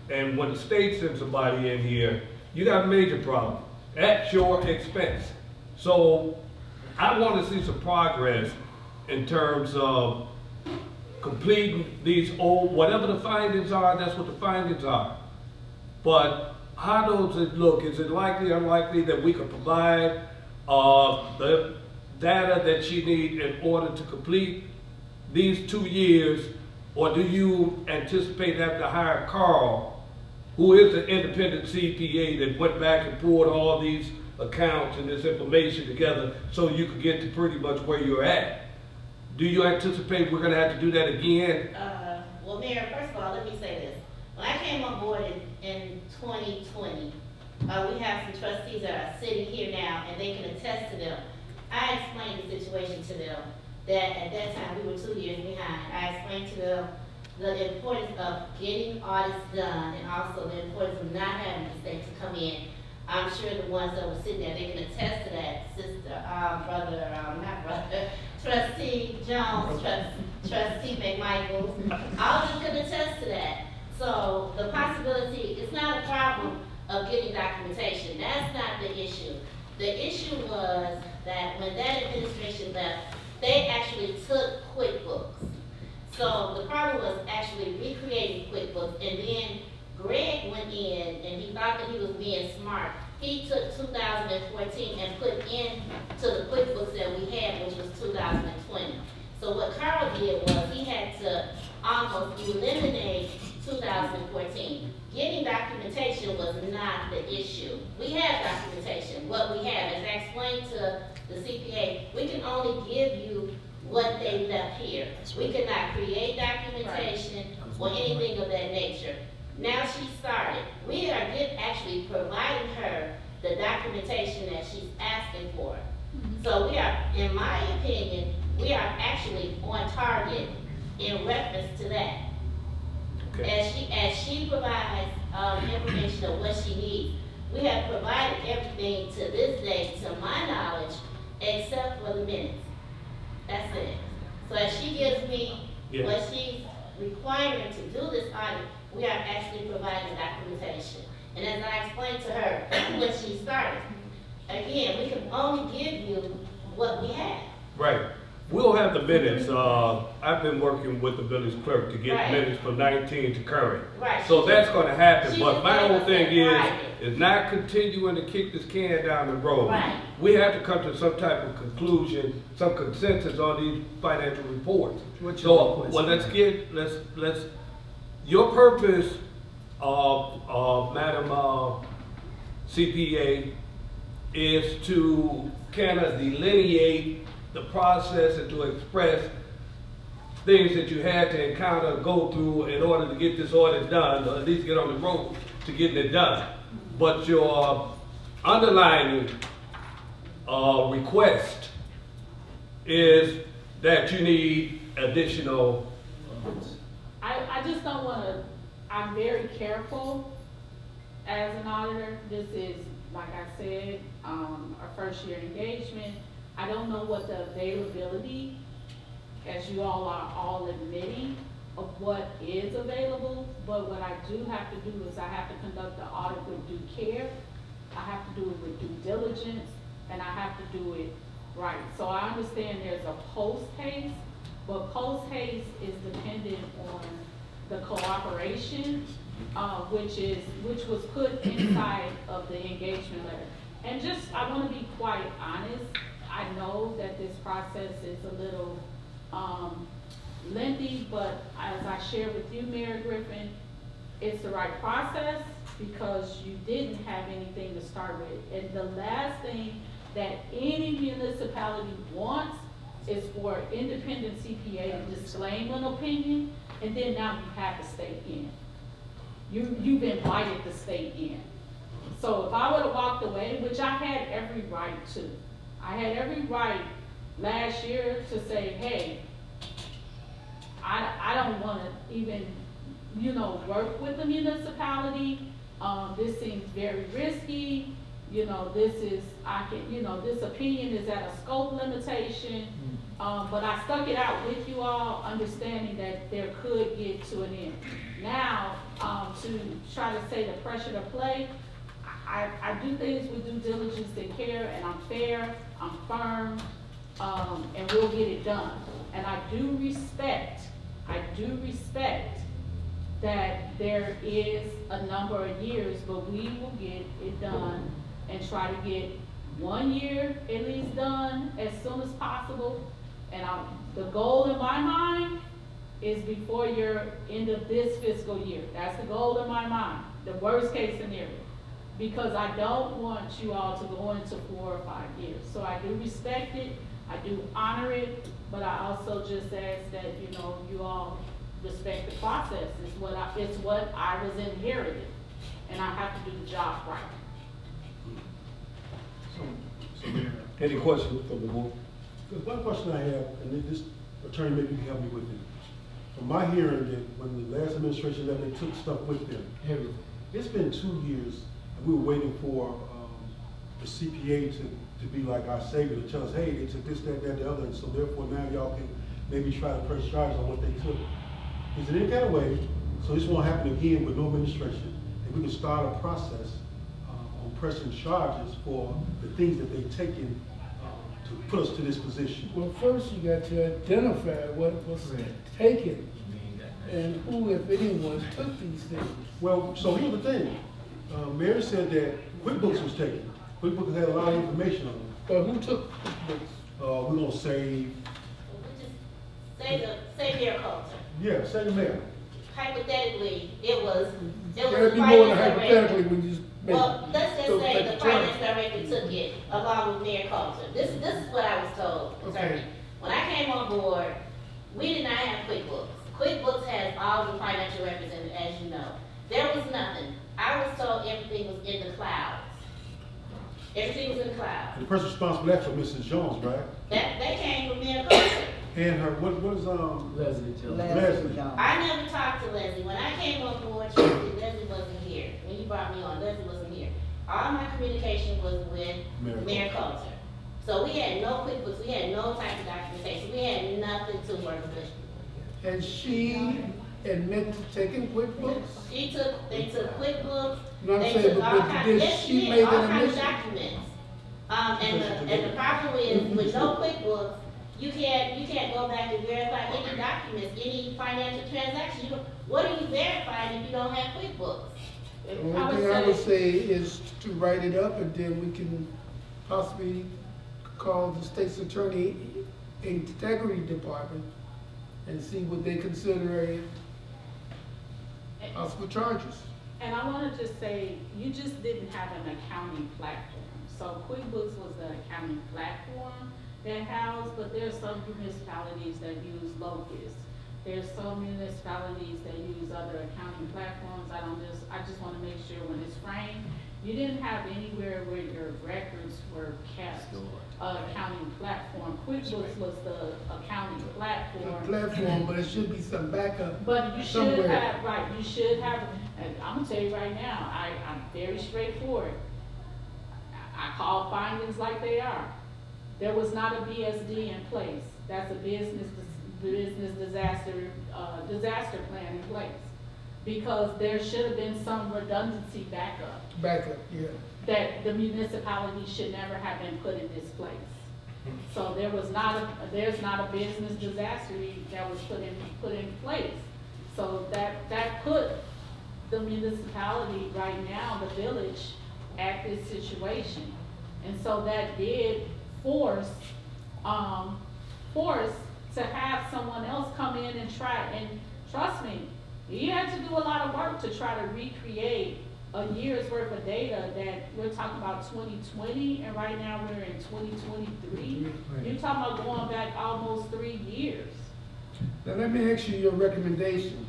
And when the state sends somebody in here, you got a major problem at your expense. So I want to see some progress in terms of completing these old, whatever the findings are, that's what the findings are. But how does it look? Is it likely, unlikely that we could provide the data that she needs in order to complete these 2 years? Or do you anticipate having to hire Carl, who is an independent CPA that went back and pulled all these accounts and this information together so you could get to pretty much where you're at? Do you anticipate we're gonna have to do that again?
Well, Mayor, first of all, let me say this. When I came on board in 2020, we have some trustees that are sitting here now, and they can attest to them. I explained the situation to them, that at that time, we were 2 years behind. I explained to them the importance of getting audits done, and also the importance of not having the state to come in. I'm sure the ones that were sitting there, they can attest to that, Trustee Jones, Trustee McMichaels, all of them can attest to that. So the possibility, it's not a problem of getting documentation. That's not the issue. The issue was that when that administration left, they actually took QuickBooks. So the problem was actually recreating QuickBooks, and then Greg went in and he thought that he was being smart. He took 2014 and put in to the QuickBooks that we had, which was 2020. So what Carl did was he had to almost eliminate 2014. Getting documentation was not the issue. We have documentation. What we have, as I explained to the CPA, we can only give you what they left here. We cannot create documentation or anything of that nature. Now she started. We are actually providing her the documentation that she's asking for. So we are, in my opinion, we are actually on target in reference to that.
Okay.
As she provides information of what she needs, we have provided everything to this day, to my knowledge, except for the minutes. That's it. So as she gives me what she's requiring to do this audit, we are actually providing documentation. And as I explained to her when she started, again, we can only give you what we have.
Right. We'll have the minutes. I've been working with the village clerk to get minutes from 19 to current.
Right.
So that's going to happen. But my
just
whole thing is
Friday.
not continuing to kick this can down the road.
Right.
We have to come to some type of conclusion, some consensus on these financial reports. So, well, let's. Your purpose, Madam CPA, is to kind of delineate the process and to express things that you had to encounter, go through in order to get this audit done, or at least get on the road to getting it done. But your underlying request is that you need additional.
I just don't want to, I'm very careful as an auditor. This is, like I said, our first year engagement. I don't know what the availability, as you all are all admitting, of what is available, but what I do have to do is I have to conduct the audit with due care, I have to do it with due diligence, and I have to do it right. So I understand there's a post haste, but post haste is dependent on the cooperation, which was put inside of the engagement letter. And just, I want to be quite honest, I know that this process is a little lengthy, but as I shared with you, Mayor Griffin, it's the right process because you didn't have anything to start with. And the last thing that any municipality wants is for independent CPA to disclaim an opinion, and then now you have to stay in. You've invited the state in. So if I would have walked away, which I had every right to, I had every right last year to say, hey, I don't want to even, work with the municipality. This seems very risky. This is, this opinion is at a scope limitation. But I stuck it out with you all, understanding that there could get to an end. Now, to try to say the pressure to play, I do things with due diligence and care, and I'm fair, I'm firm, and we'll get it done. And I do respect that there is a number of years, but we will get it done and try to get 1 year at least done as soon as possible. And the goal in my mind is before your end of this fiscal year. That's the goal in my mind, the worst case scenario. Because I don't want you all to go into 4 or 5 years. So I do respect it, I do honor it, but I also just ask that, you know, you all respect the process. It's what I was inherited, and I have to do the job right.
So Mayor,
Any questions from the board?
there's one question I have, and this attorney maybe can help me with it. From my hearing, that when the last administration left, they took stuff with them.
Everything.
It's been 2 years, and we were waiting for the CPA to be like our savior, to tell us, hey, they took this, that, the other, and so therefore now y'all can maybe try to press charges on what they took. Is there any kind of way, so this won't happen again with no administration, that we can start a process on pressing charges for the things that they've taken to put us to this position?
Well, first you got to identify what was taken and who, if anyone, took these things.
Well, so here's the thing. Mary said that QuickBooks was taken. QuickBooks had a lot of information on it.
But who took QuickBooks?
We're gonna say,
Say their culture.
yeah, say the mayor.
Hypothetically, it was
There'd be more than
finance
hypothetically
director.
when you just make.
Well, let's just
so
say
take
the
the term.
finance director took it along with Mayor Coulter. This is what I was told, attorney.
Okay.
When I came on board, we did not have QuickBooks. QuickBooks has all the financial records in it, as you know. There was nothing. I was told everything was in the clouds. Everything was in the cloud.
And the person responsible for that for Mrs. Jones, right?
That came from Mayor Coulter.
And her, what is,
Leslie Jones.
Leslie.
I never talked to Leslie. When I came on board, Leslie wasn't here. When you brought me on, Leslie wasn't here. All my communication was with Mayor Coulter. So we had no QuickBooks, we had no type of documentation, we had nothing to work with.
And she admitted to taking QuickBooks?
They took QuickBooks,
You know what I'm
they
saying,
took all
but
kinds,
did
yes,
she
she
make
did, all
an
kinds of
admission?
documents. And the problem is, with no QuickBooks, you can't go back and verify any documents, any financial transactions. What are you verifying if you don't have QuickBooks?
The only thing I would say is to write it up, and then we can possibly call the state's attorney integrity department and see what they consider possible charges.
And I want to just say, you just didn't have an accounting platform. So QuickBooks was the accounting platform that housed, but there's some municipalities that use Locus. There's some municipalities that use other accounting platforms. I just want to make sure when it's framed, you didn't have anywhere where your records were kept, accounting platform. QuickBooks was the accounting platform.
But it should be some backup
But you should
somewhere.
have, right, you should have, and I'm gonna tell you right now, I'm very straightforward. I call findings like they are. There was not a BSD in place. That's a business disaster plan in place. Because there should have been some redundancy backup.
Backup, yeah.
That the municipality should never have been put in this place. So there's not a business disaster that was put in place. So that put the municipality right now, the village, at this situation. And so that did force to have someone else come in and try, and trust me, you had to do a lot of work to try to recreate a year's worth of data that we're talking about 2020, and right now we're in 2023. You're talking about going back almost 3 years.
Now let me ask you your recommendation.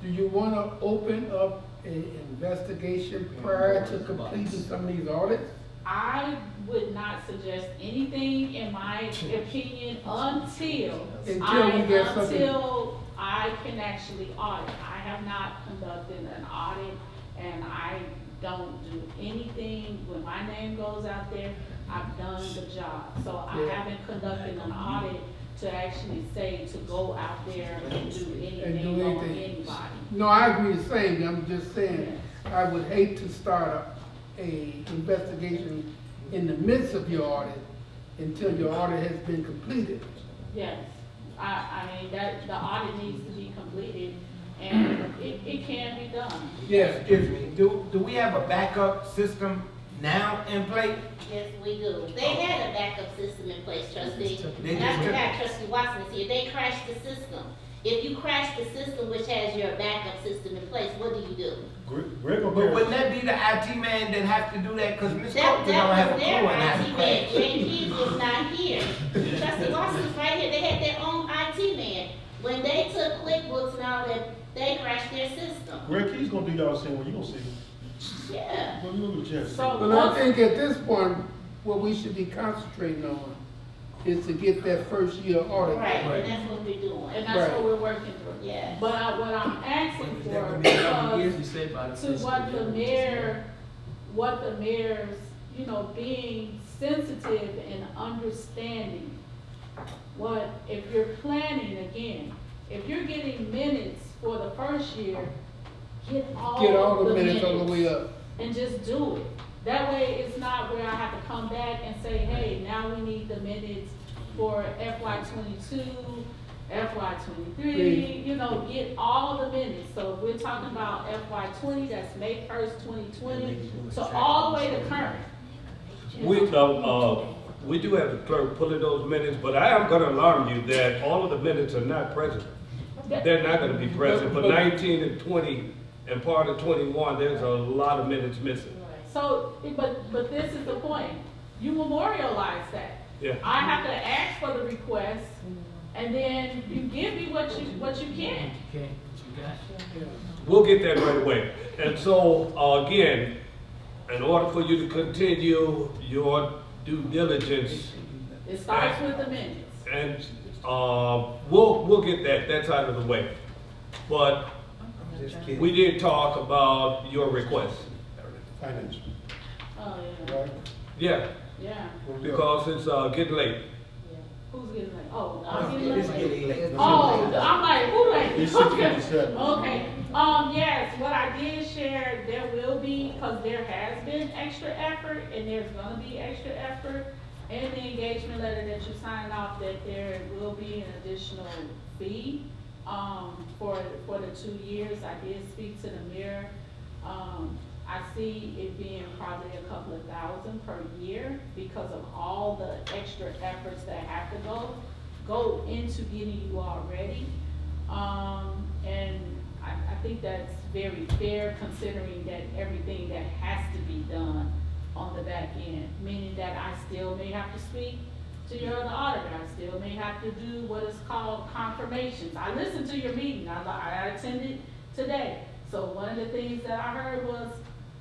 Do you want to open up an investigation prior to completing some of these audits?
I would not suggest anything, in my opinion, until I can actually audit. I have not conducted an audit, and I don't do anything. When my name goes out there, I've done the job. So I haven't conducted an audit to actually say to go out there and do anything on anybody.
No, I agree the same. I'm just saying, I would hate to start a investigation in the midst of your audit until your audit has been completed.
Yes, I mean, that, the audit needs to be completed, and it can be done.
Yes, excuse me, do we have a backup system now in place?
Yes, we do. They had a backup system in place, trustee.
They
And I
just took-
forgot trustee Watson is here. They crashed the system. If you crash the system which has your backup system in place, what do you do?
Greg
But wouldn't that be the IT man that have to do that? Cause Ms.
That,
Coulter don't have a
that was
clue on how
their
to
IT man.
crash.
Jay Keys was not here. Trustee Watson's right here. They had their own IT man. When they took QuickBooks and all that, they crashed their system.
Greg Key's gonna do y'all the same way, you gonna see.
Yeah.
You gonna get a chance.
So-
But I think at this point, what we should be concentrating on is to get that first year audit.
Right, and that's what we're doing.
And that's what we're working through.
Yeah.
But what I'm asking
Is that
for,
gonna be how many years
because
you say by the
to
fiscal year?
what the mayor's, you know, being sensitive and understanding what, if you're planning again, if you're getting minutes for the first year, get all
the minutes all the way up.
and just do it. That way, it's not where I have to come back and say, hey, now we need the minutes for FY '22, FY '23, you know, get all the minutes. So if we're talking about FY '20, that's May 1st, 2020, so all the way to current.
We do have the clerk pulling those minutes, but I am gonna alarm you that all of the minutes are not present. They're not gonna be present for 19 and 20 and part of 21, there's a lot of minutes missing.
So, but this is the point, you memorialize that.
Yeah.
I have to ask for the request, and then you give me what you can.
Okay, what you got?
We'll get that right away. And so, again, in order for you to continue your due diligence,
It starts with the minutes.
and, we'll get that's out of the way. But
Just kidding.
we did talk about your request.
Financial,
Oh, yeah,
right?
Yeah,
yeah,
because it's, getting late.
who's getting late? Oh, I'm getting
It's
late.
getting late.
Oh, I'm like, who late?
It's
Okay.
6:57.
Okay, yes, what I did share, there will be, because there has been extra effort, and there's gonna be extra effort in the engagement letter that you signed off, that there will be an additional fee, for the 2 years. I did speak to the mayor. I see it being probably a couple of thousand per year because of all the extra efforts that have to go into getting you all ready. And I think that's very fair considering that everything that has to be done on the back end, meaning that I still may have to speak to your other auditor, I still may have to do what is called confirmations. I listened to your meeting, I attended today. So one of the things that I heard was,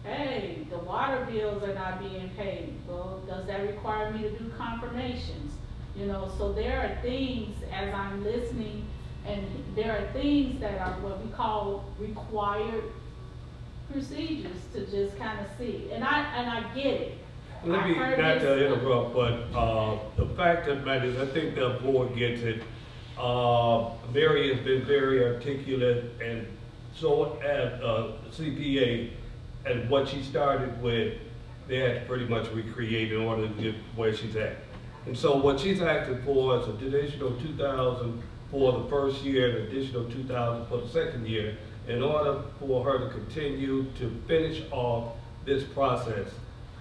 hey, the water bills are not being paid. Well, does that require me to do confirmations? You know, so there are things as I'm listening, and there are things that are what we call required procedures to just kind of see. And I get it.
Let me,
I heard
not
this-
to interrupt, but, the fact of the matter is, I think the board gets it. Mary has been very articulate, and so, CPA, and what she started with, they had to pretty much recreate in order to get where she's at. And so what she's asking for is an additional 2,000 for the first year, an additional 2,000 for the second year, in order for her to continue to finish off this process.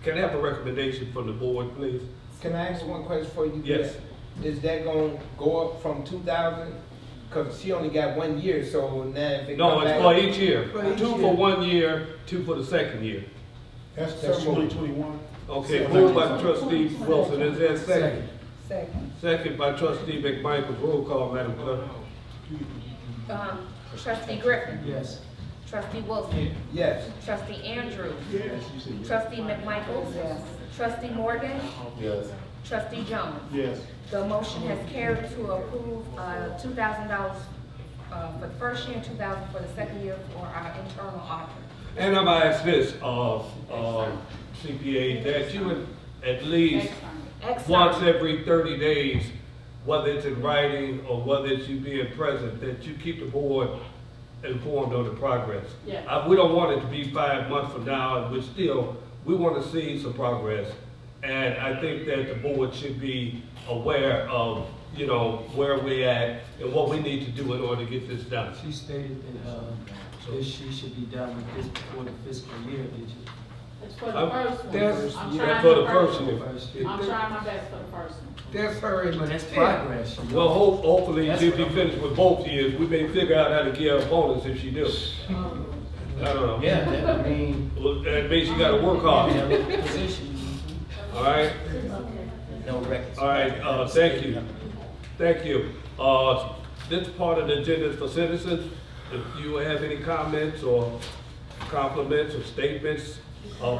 Can I have a recommendation from the board, please?
Can I ask one question for you?
Yes.
Is that gonna go up from 2,000? Cause she only got 1 year, so now if it
No,
come
it's
back.
for each year.
For each
2
year.
for 1 year, 2 for the second year.
That's
So moved.
2021.
Okay, moved by trustee Wilson, is there a second?
Second.
Second by trustee McMichael, roll call, Madam Clerk.
Trustee Griffin.
Yes.
Trustee Wilson.
Yes.
Trustee Andrews. Trustee McMichael.
Yes.
Trustee Morgan.
Yes.
Trustee Jones.
Yes.
The motion has carried to approve $2,000 for the first year and $2,000 for the second year for our internal auditor.
And I'm gonna ask this, CPA, that you would at least once every 30 days, whether it's in writing or whether it's you being present, that you keep the board informed of the progress.
Yes.
We don't want it to be 5 months from now, and we want to see some progress. And I think that the board should be aware of, you know, where we're at and what we need to do in order to get this done.
She stated that she should be done with this before the fiscal year, did you?
It's for the
I'm-
first one.
that's-
I'm
that's
trying
for
my
the first
first
one.
I'm trying my best for the first one.
That's her
But
intent.
that's progress. you know.
Well, hopefully,
That's
if you
what-
finish with both years, we may figure out how to give her a bonus if she do. I don't know.
Yeah, that, I mean,
Well, that means you gotta work hard,
position,
all right?
no records.
All right, thank you. Thank you. This part of the agenda is for citizens. If you have any comments or compliments or statements,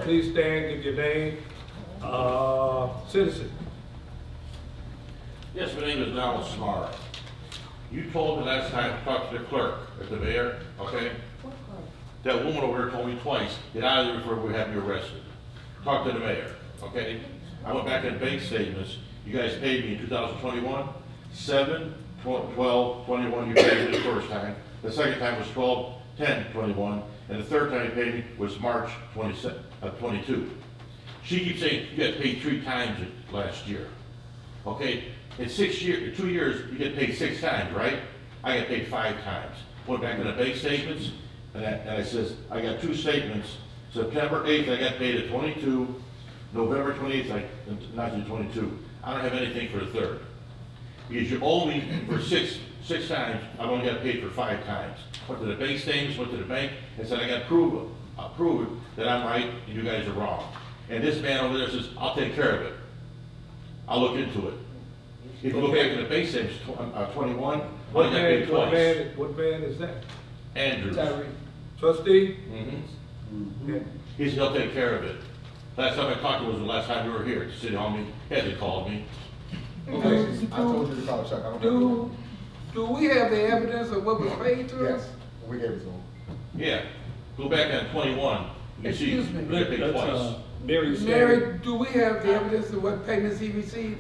please stand, give your name. Citizen.
Yes, my name is Donald Smart. You told me last time to talk to the clerk at the mayor, okay? That woman over there told me twice, get out of there before we have you arrested. Talk to the mayor, okay? I went back in bank statements, you guys paid me in 2021, 7, 12, 21, you paid me the first time. The second time was 12, 10, 21, and the third time you paid me was March 22. She keeps saying you got paid 3 times last year, okay? In 2 years, you get paid 6 times, right? I got paid 5 times. Went back in the bank statements, and I says, I got 2 statements. September 8th, I got paid at 22. November 28th, not to 22. I don't have anything for the 3rd. Because you owe me for six times, I've only got paid for 5 times. Went to the bank statements, went to the bank, and said, I got prove it that I'm right and you guys are wrong. And this man over there says, I'll take care of it. I'll look into it. If you look back in the bank statements, 21, I
What
got paid twice.
What man is that?
Andrews.
Trustee?
Mm-hmm. He said he'll take care of it. Last time I talked to him was the last time we were here at City Hall meeting. He hasn't called me.
I told you to call Chuck. I don't know.
Do we have the evidence of what was paid to us?
Yes, we gave it to him.
Yeah. Go back on 21. You can see,
Excuse me.
we got paid twice.
Mary said.
Mary, do we have the evidence of what payments he received?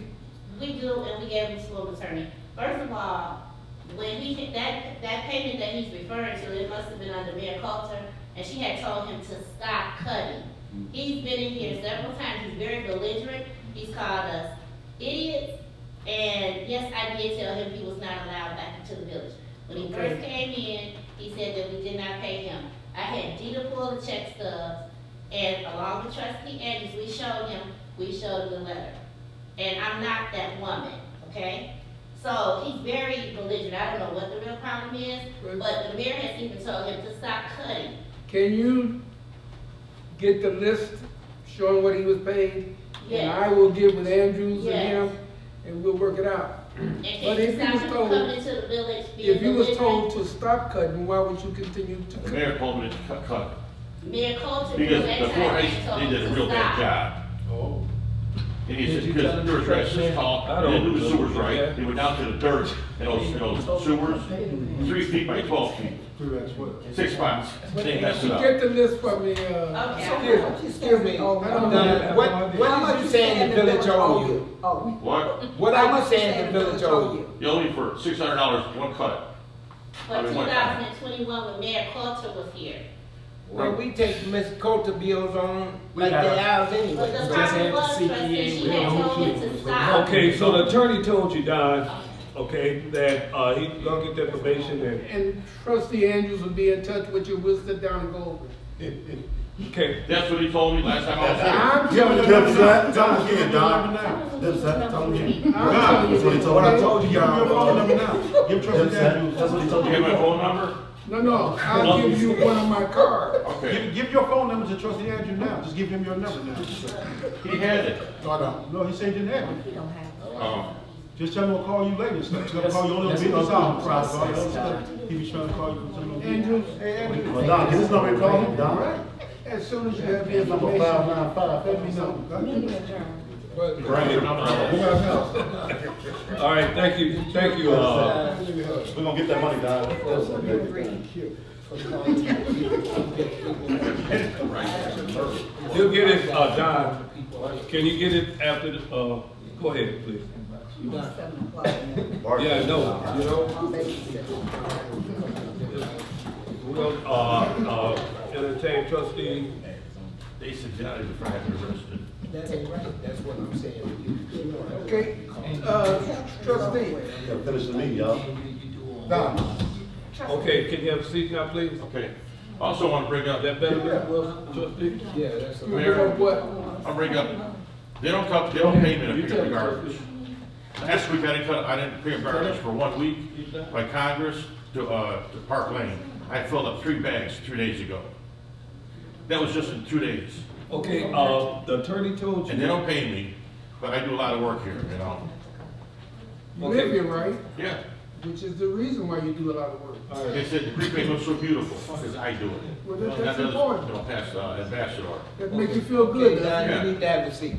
We do, and we gave him to an attorney. First of all, when that payment that he's referring to, it must have been under Mayor Coulter, and she had told him to stop cutting. He's been in here several times, he's very belligerent, he's called us idiots, and yes, I did tell him he was not allowed back into the village. When he first came in, he said that we did not pay him. I had Dita pull the check stubs, and along with Trustee Andrews, we showed him the letter. And I'm not that woman, okay? So he's very belligerent. I don't know what the real problem is, but the mayor has even told him to stop cutting.
Can you get the list showing what he was paid? And
Yes.
I will get with Andrews and
Yes.
him, and we'll work it out.
And
But
can
if
you
he
stop
was
him
told,
coming into the village being
if you was
belligerent?
told to stop cutting, why would you continue to
The
cut?
mayor told me to cut.
Mayor Coulter,
Because
that
before
time,
he
told
did a
him
real
to
bad
stop.
job.
Oh.
And he
Did
said,
you
because
tell him
there was
to
rest
cut?
tall,
I
they
don't
didn't do the
know.
sewers right.
Yeah.
They went down to the dirt in those sewers, 3 feet by 12 feet, 6 spots. They messed it up.
Get the list from me,
Okay.
Excuse me, what did you say the village owe you?
What?
What are you saying the village owe you?
You owe me for $600 one cut.
For 2021, when Mayor Coulter was here.
Well, we take Miss Coulter bills on like
got
they
a-
ours
But
anyway.
the
Just
problem
had the
was,
CPA
Trustee, she
with
had
no
told him
clue.
to stop.
Okay, so the attorney told you, Don, okay, that, he's gonna get the information
and Trustee Andrews will be in touch with you, we'll sit down and go over it.
okay.
That's what he told me last time I was here.
I'm telling you,
Tell him again, Don. Tell him again.
I'm
That's what he
telling
told
you,
me. I told you,
Give him your phone number
y'all.
now. Give Trustee Andrews.
That's what he told
You
me.
have my phone number?
no, I'll give you one of my cards.
Okay.
Give your phone number to Trustee Andrews now. Just give him your number now.
He had it.
No, I don't.
No, he said he didn't have it. Just tell him we'll call you later. He's gonna call you on the
That's
business
a
hours.
process.
He was trying to call you.
Andrews,
Hey, Andrews.
Well, Don, get his number and call him, Don.
as soon as you have the
Number
information,
595.
let me know.
All right, thank you,
We're gonna get that money, Don.
You'll get it, Don, can you get it after the, go ahead, please. Yeah, no, you know. We'll, entertain trustee,
They said, yeah, he was trying to get arrested.
That's right, that's what I'm saying.
Okay, trustee.
Yeah, finish the meeting, y'all.
Don,
Okay, can you have a seat now, please?
Okay. Also want to bring up,
Is that better, Mr. Wilson, trustee?
Yeah, that's a.
Mayor,
What?
I'll bring up, they don't pay me to pick up the garbage. Last week, I didn't pick up garbage for 1 week by Congress to Park Lane. I filled up 3 bags 3 days ago. That was just in 2 days.
Okay, the attorney told you.
And they don't pay me, but I do a lot of work here, you know?
You live here, right?
Yeah.
Which is the reason why you do a lot of work.
They said the creek looks so beautiful, because I do it.
Well, that's
That does-
important.
You know, past ambassador.
That makes you feel
Okay,
good,
Don,
doesn't it?
you need to have a seat.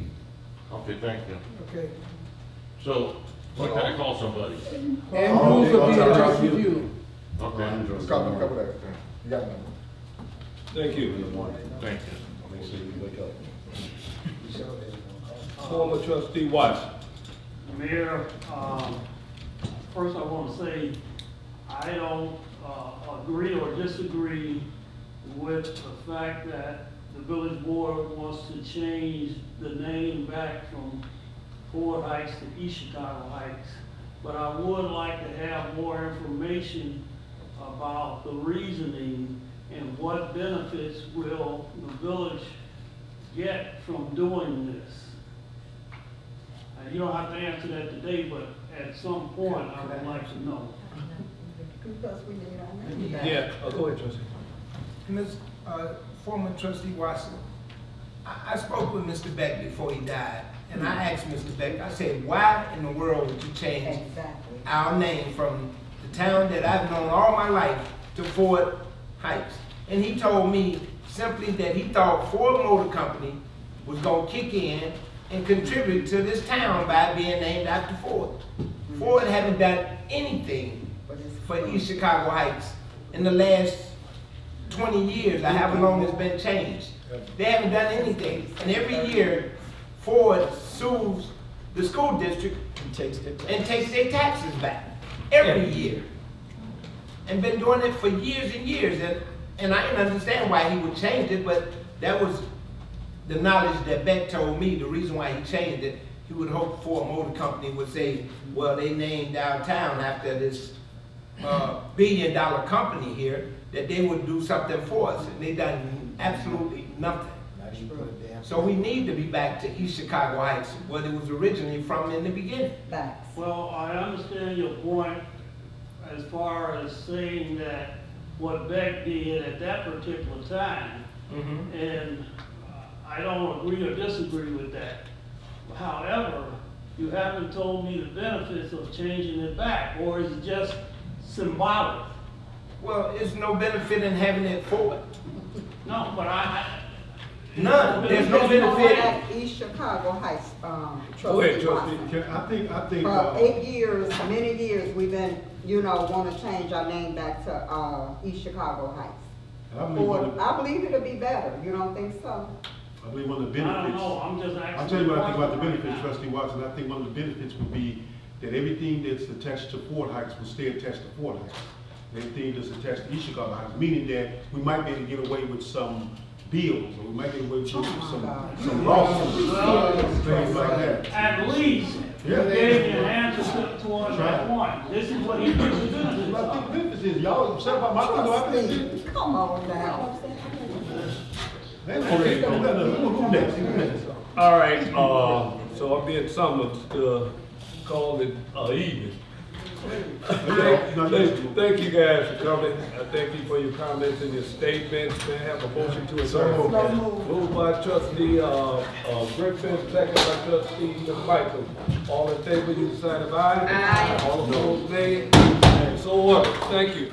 Okay, thank you.
Okay.
So, when can I call somebody?
And rules will be in touch with you.
Okay,
let's cover that. You got one.
Thank you.
thank you.
Make sure you wake up.
Former trustee Watts.
Mayor, first I want to say, I don't agree or disagree with the fact that the village board wants to change the name back from Ford Heights to East Chicago Heights. But I would like to have more information about the reasoning and what benefits will the village get from doing this. You don't have to answer that today, but at some point, I would like to know.
Because we need our money back.
Yeah, go ahead, trustee.
Ms., former trustee Watson, I spoke with Mr. Beck before he died, and I asked Mr. Beck, I said, why in the world would you change
Exactly.
our name from the town that I've known all my life to Ford Heights? And he told me simply that he thought Ford Motor Company was gonna kick in and contribute to this town by being named after Ford. Ford haven't done anything for East Chicago Heights in the last 20 years, or however long it's been changed. They haven't done anything. And every year, Ford sues the school district and takes their taxes back. Every year. And been doing it for years and years. And I didn't understand why he would change it, but that was the knowledge that Beck told me, the reason why he changed it. He would hope Ford Motor Company would say, well, they named downtown after this billion-dollar company here, that they would do something for us, and they done absolutely nothing. So we need to be back to East Chicago Heights, where it was originally from in the beginning.
Well, I understand your point as far as saying that what Beck did at that particular time, and I don't agree or disagree with that. However, you haven't told me the benefits of changing it back, or is it just symbolic?
Well, it's no benefit in having it forward.
No, but
None. There's no benefit.
At East Chicago Heights,
Go ahead,
trustee
trustee.
Watson.
I think.
For 8 years, many years, we've been, want to change our name back to, East Chicago Heights. I believe it'll be better. You don't think so?
I believe one of the
I don't
benefits.
know, I'm just asking.
I'll tell you what I think about the
right
benefits,
now.
trustee Watson. I think one of the benefits would be that everything that's attached to Ford Heights will stay attached to Ford Heights. Everything that's attached to East Chicago Heights, meaning that we might be able to get away with some bills, or we might get away with some lawsuits, things like that.
At least, you
Yeah.
gave me an answer towards that point. This is what he thinks the benefits
I
are.
think benefits is, y'all upset about my
Trustee, come on now.
Okay, who next?
All right, so I'm being summoned to call it evening. Thank you guys for coming. I thank you for your comments and your statements. May I have a motion to adjourn? Moved by trustee Griffin, second by trustee Michael. All in favor, you decide of aye.
Aye.
All opposed, nay. So ordered. Thank you.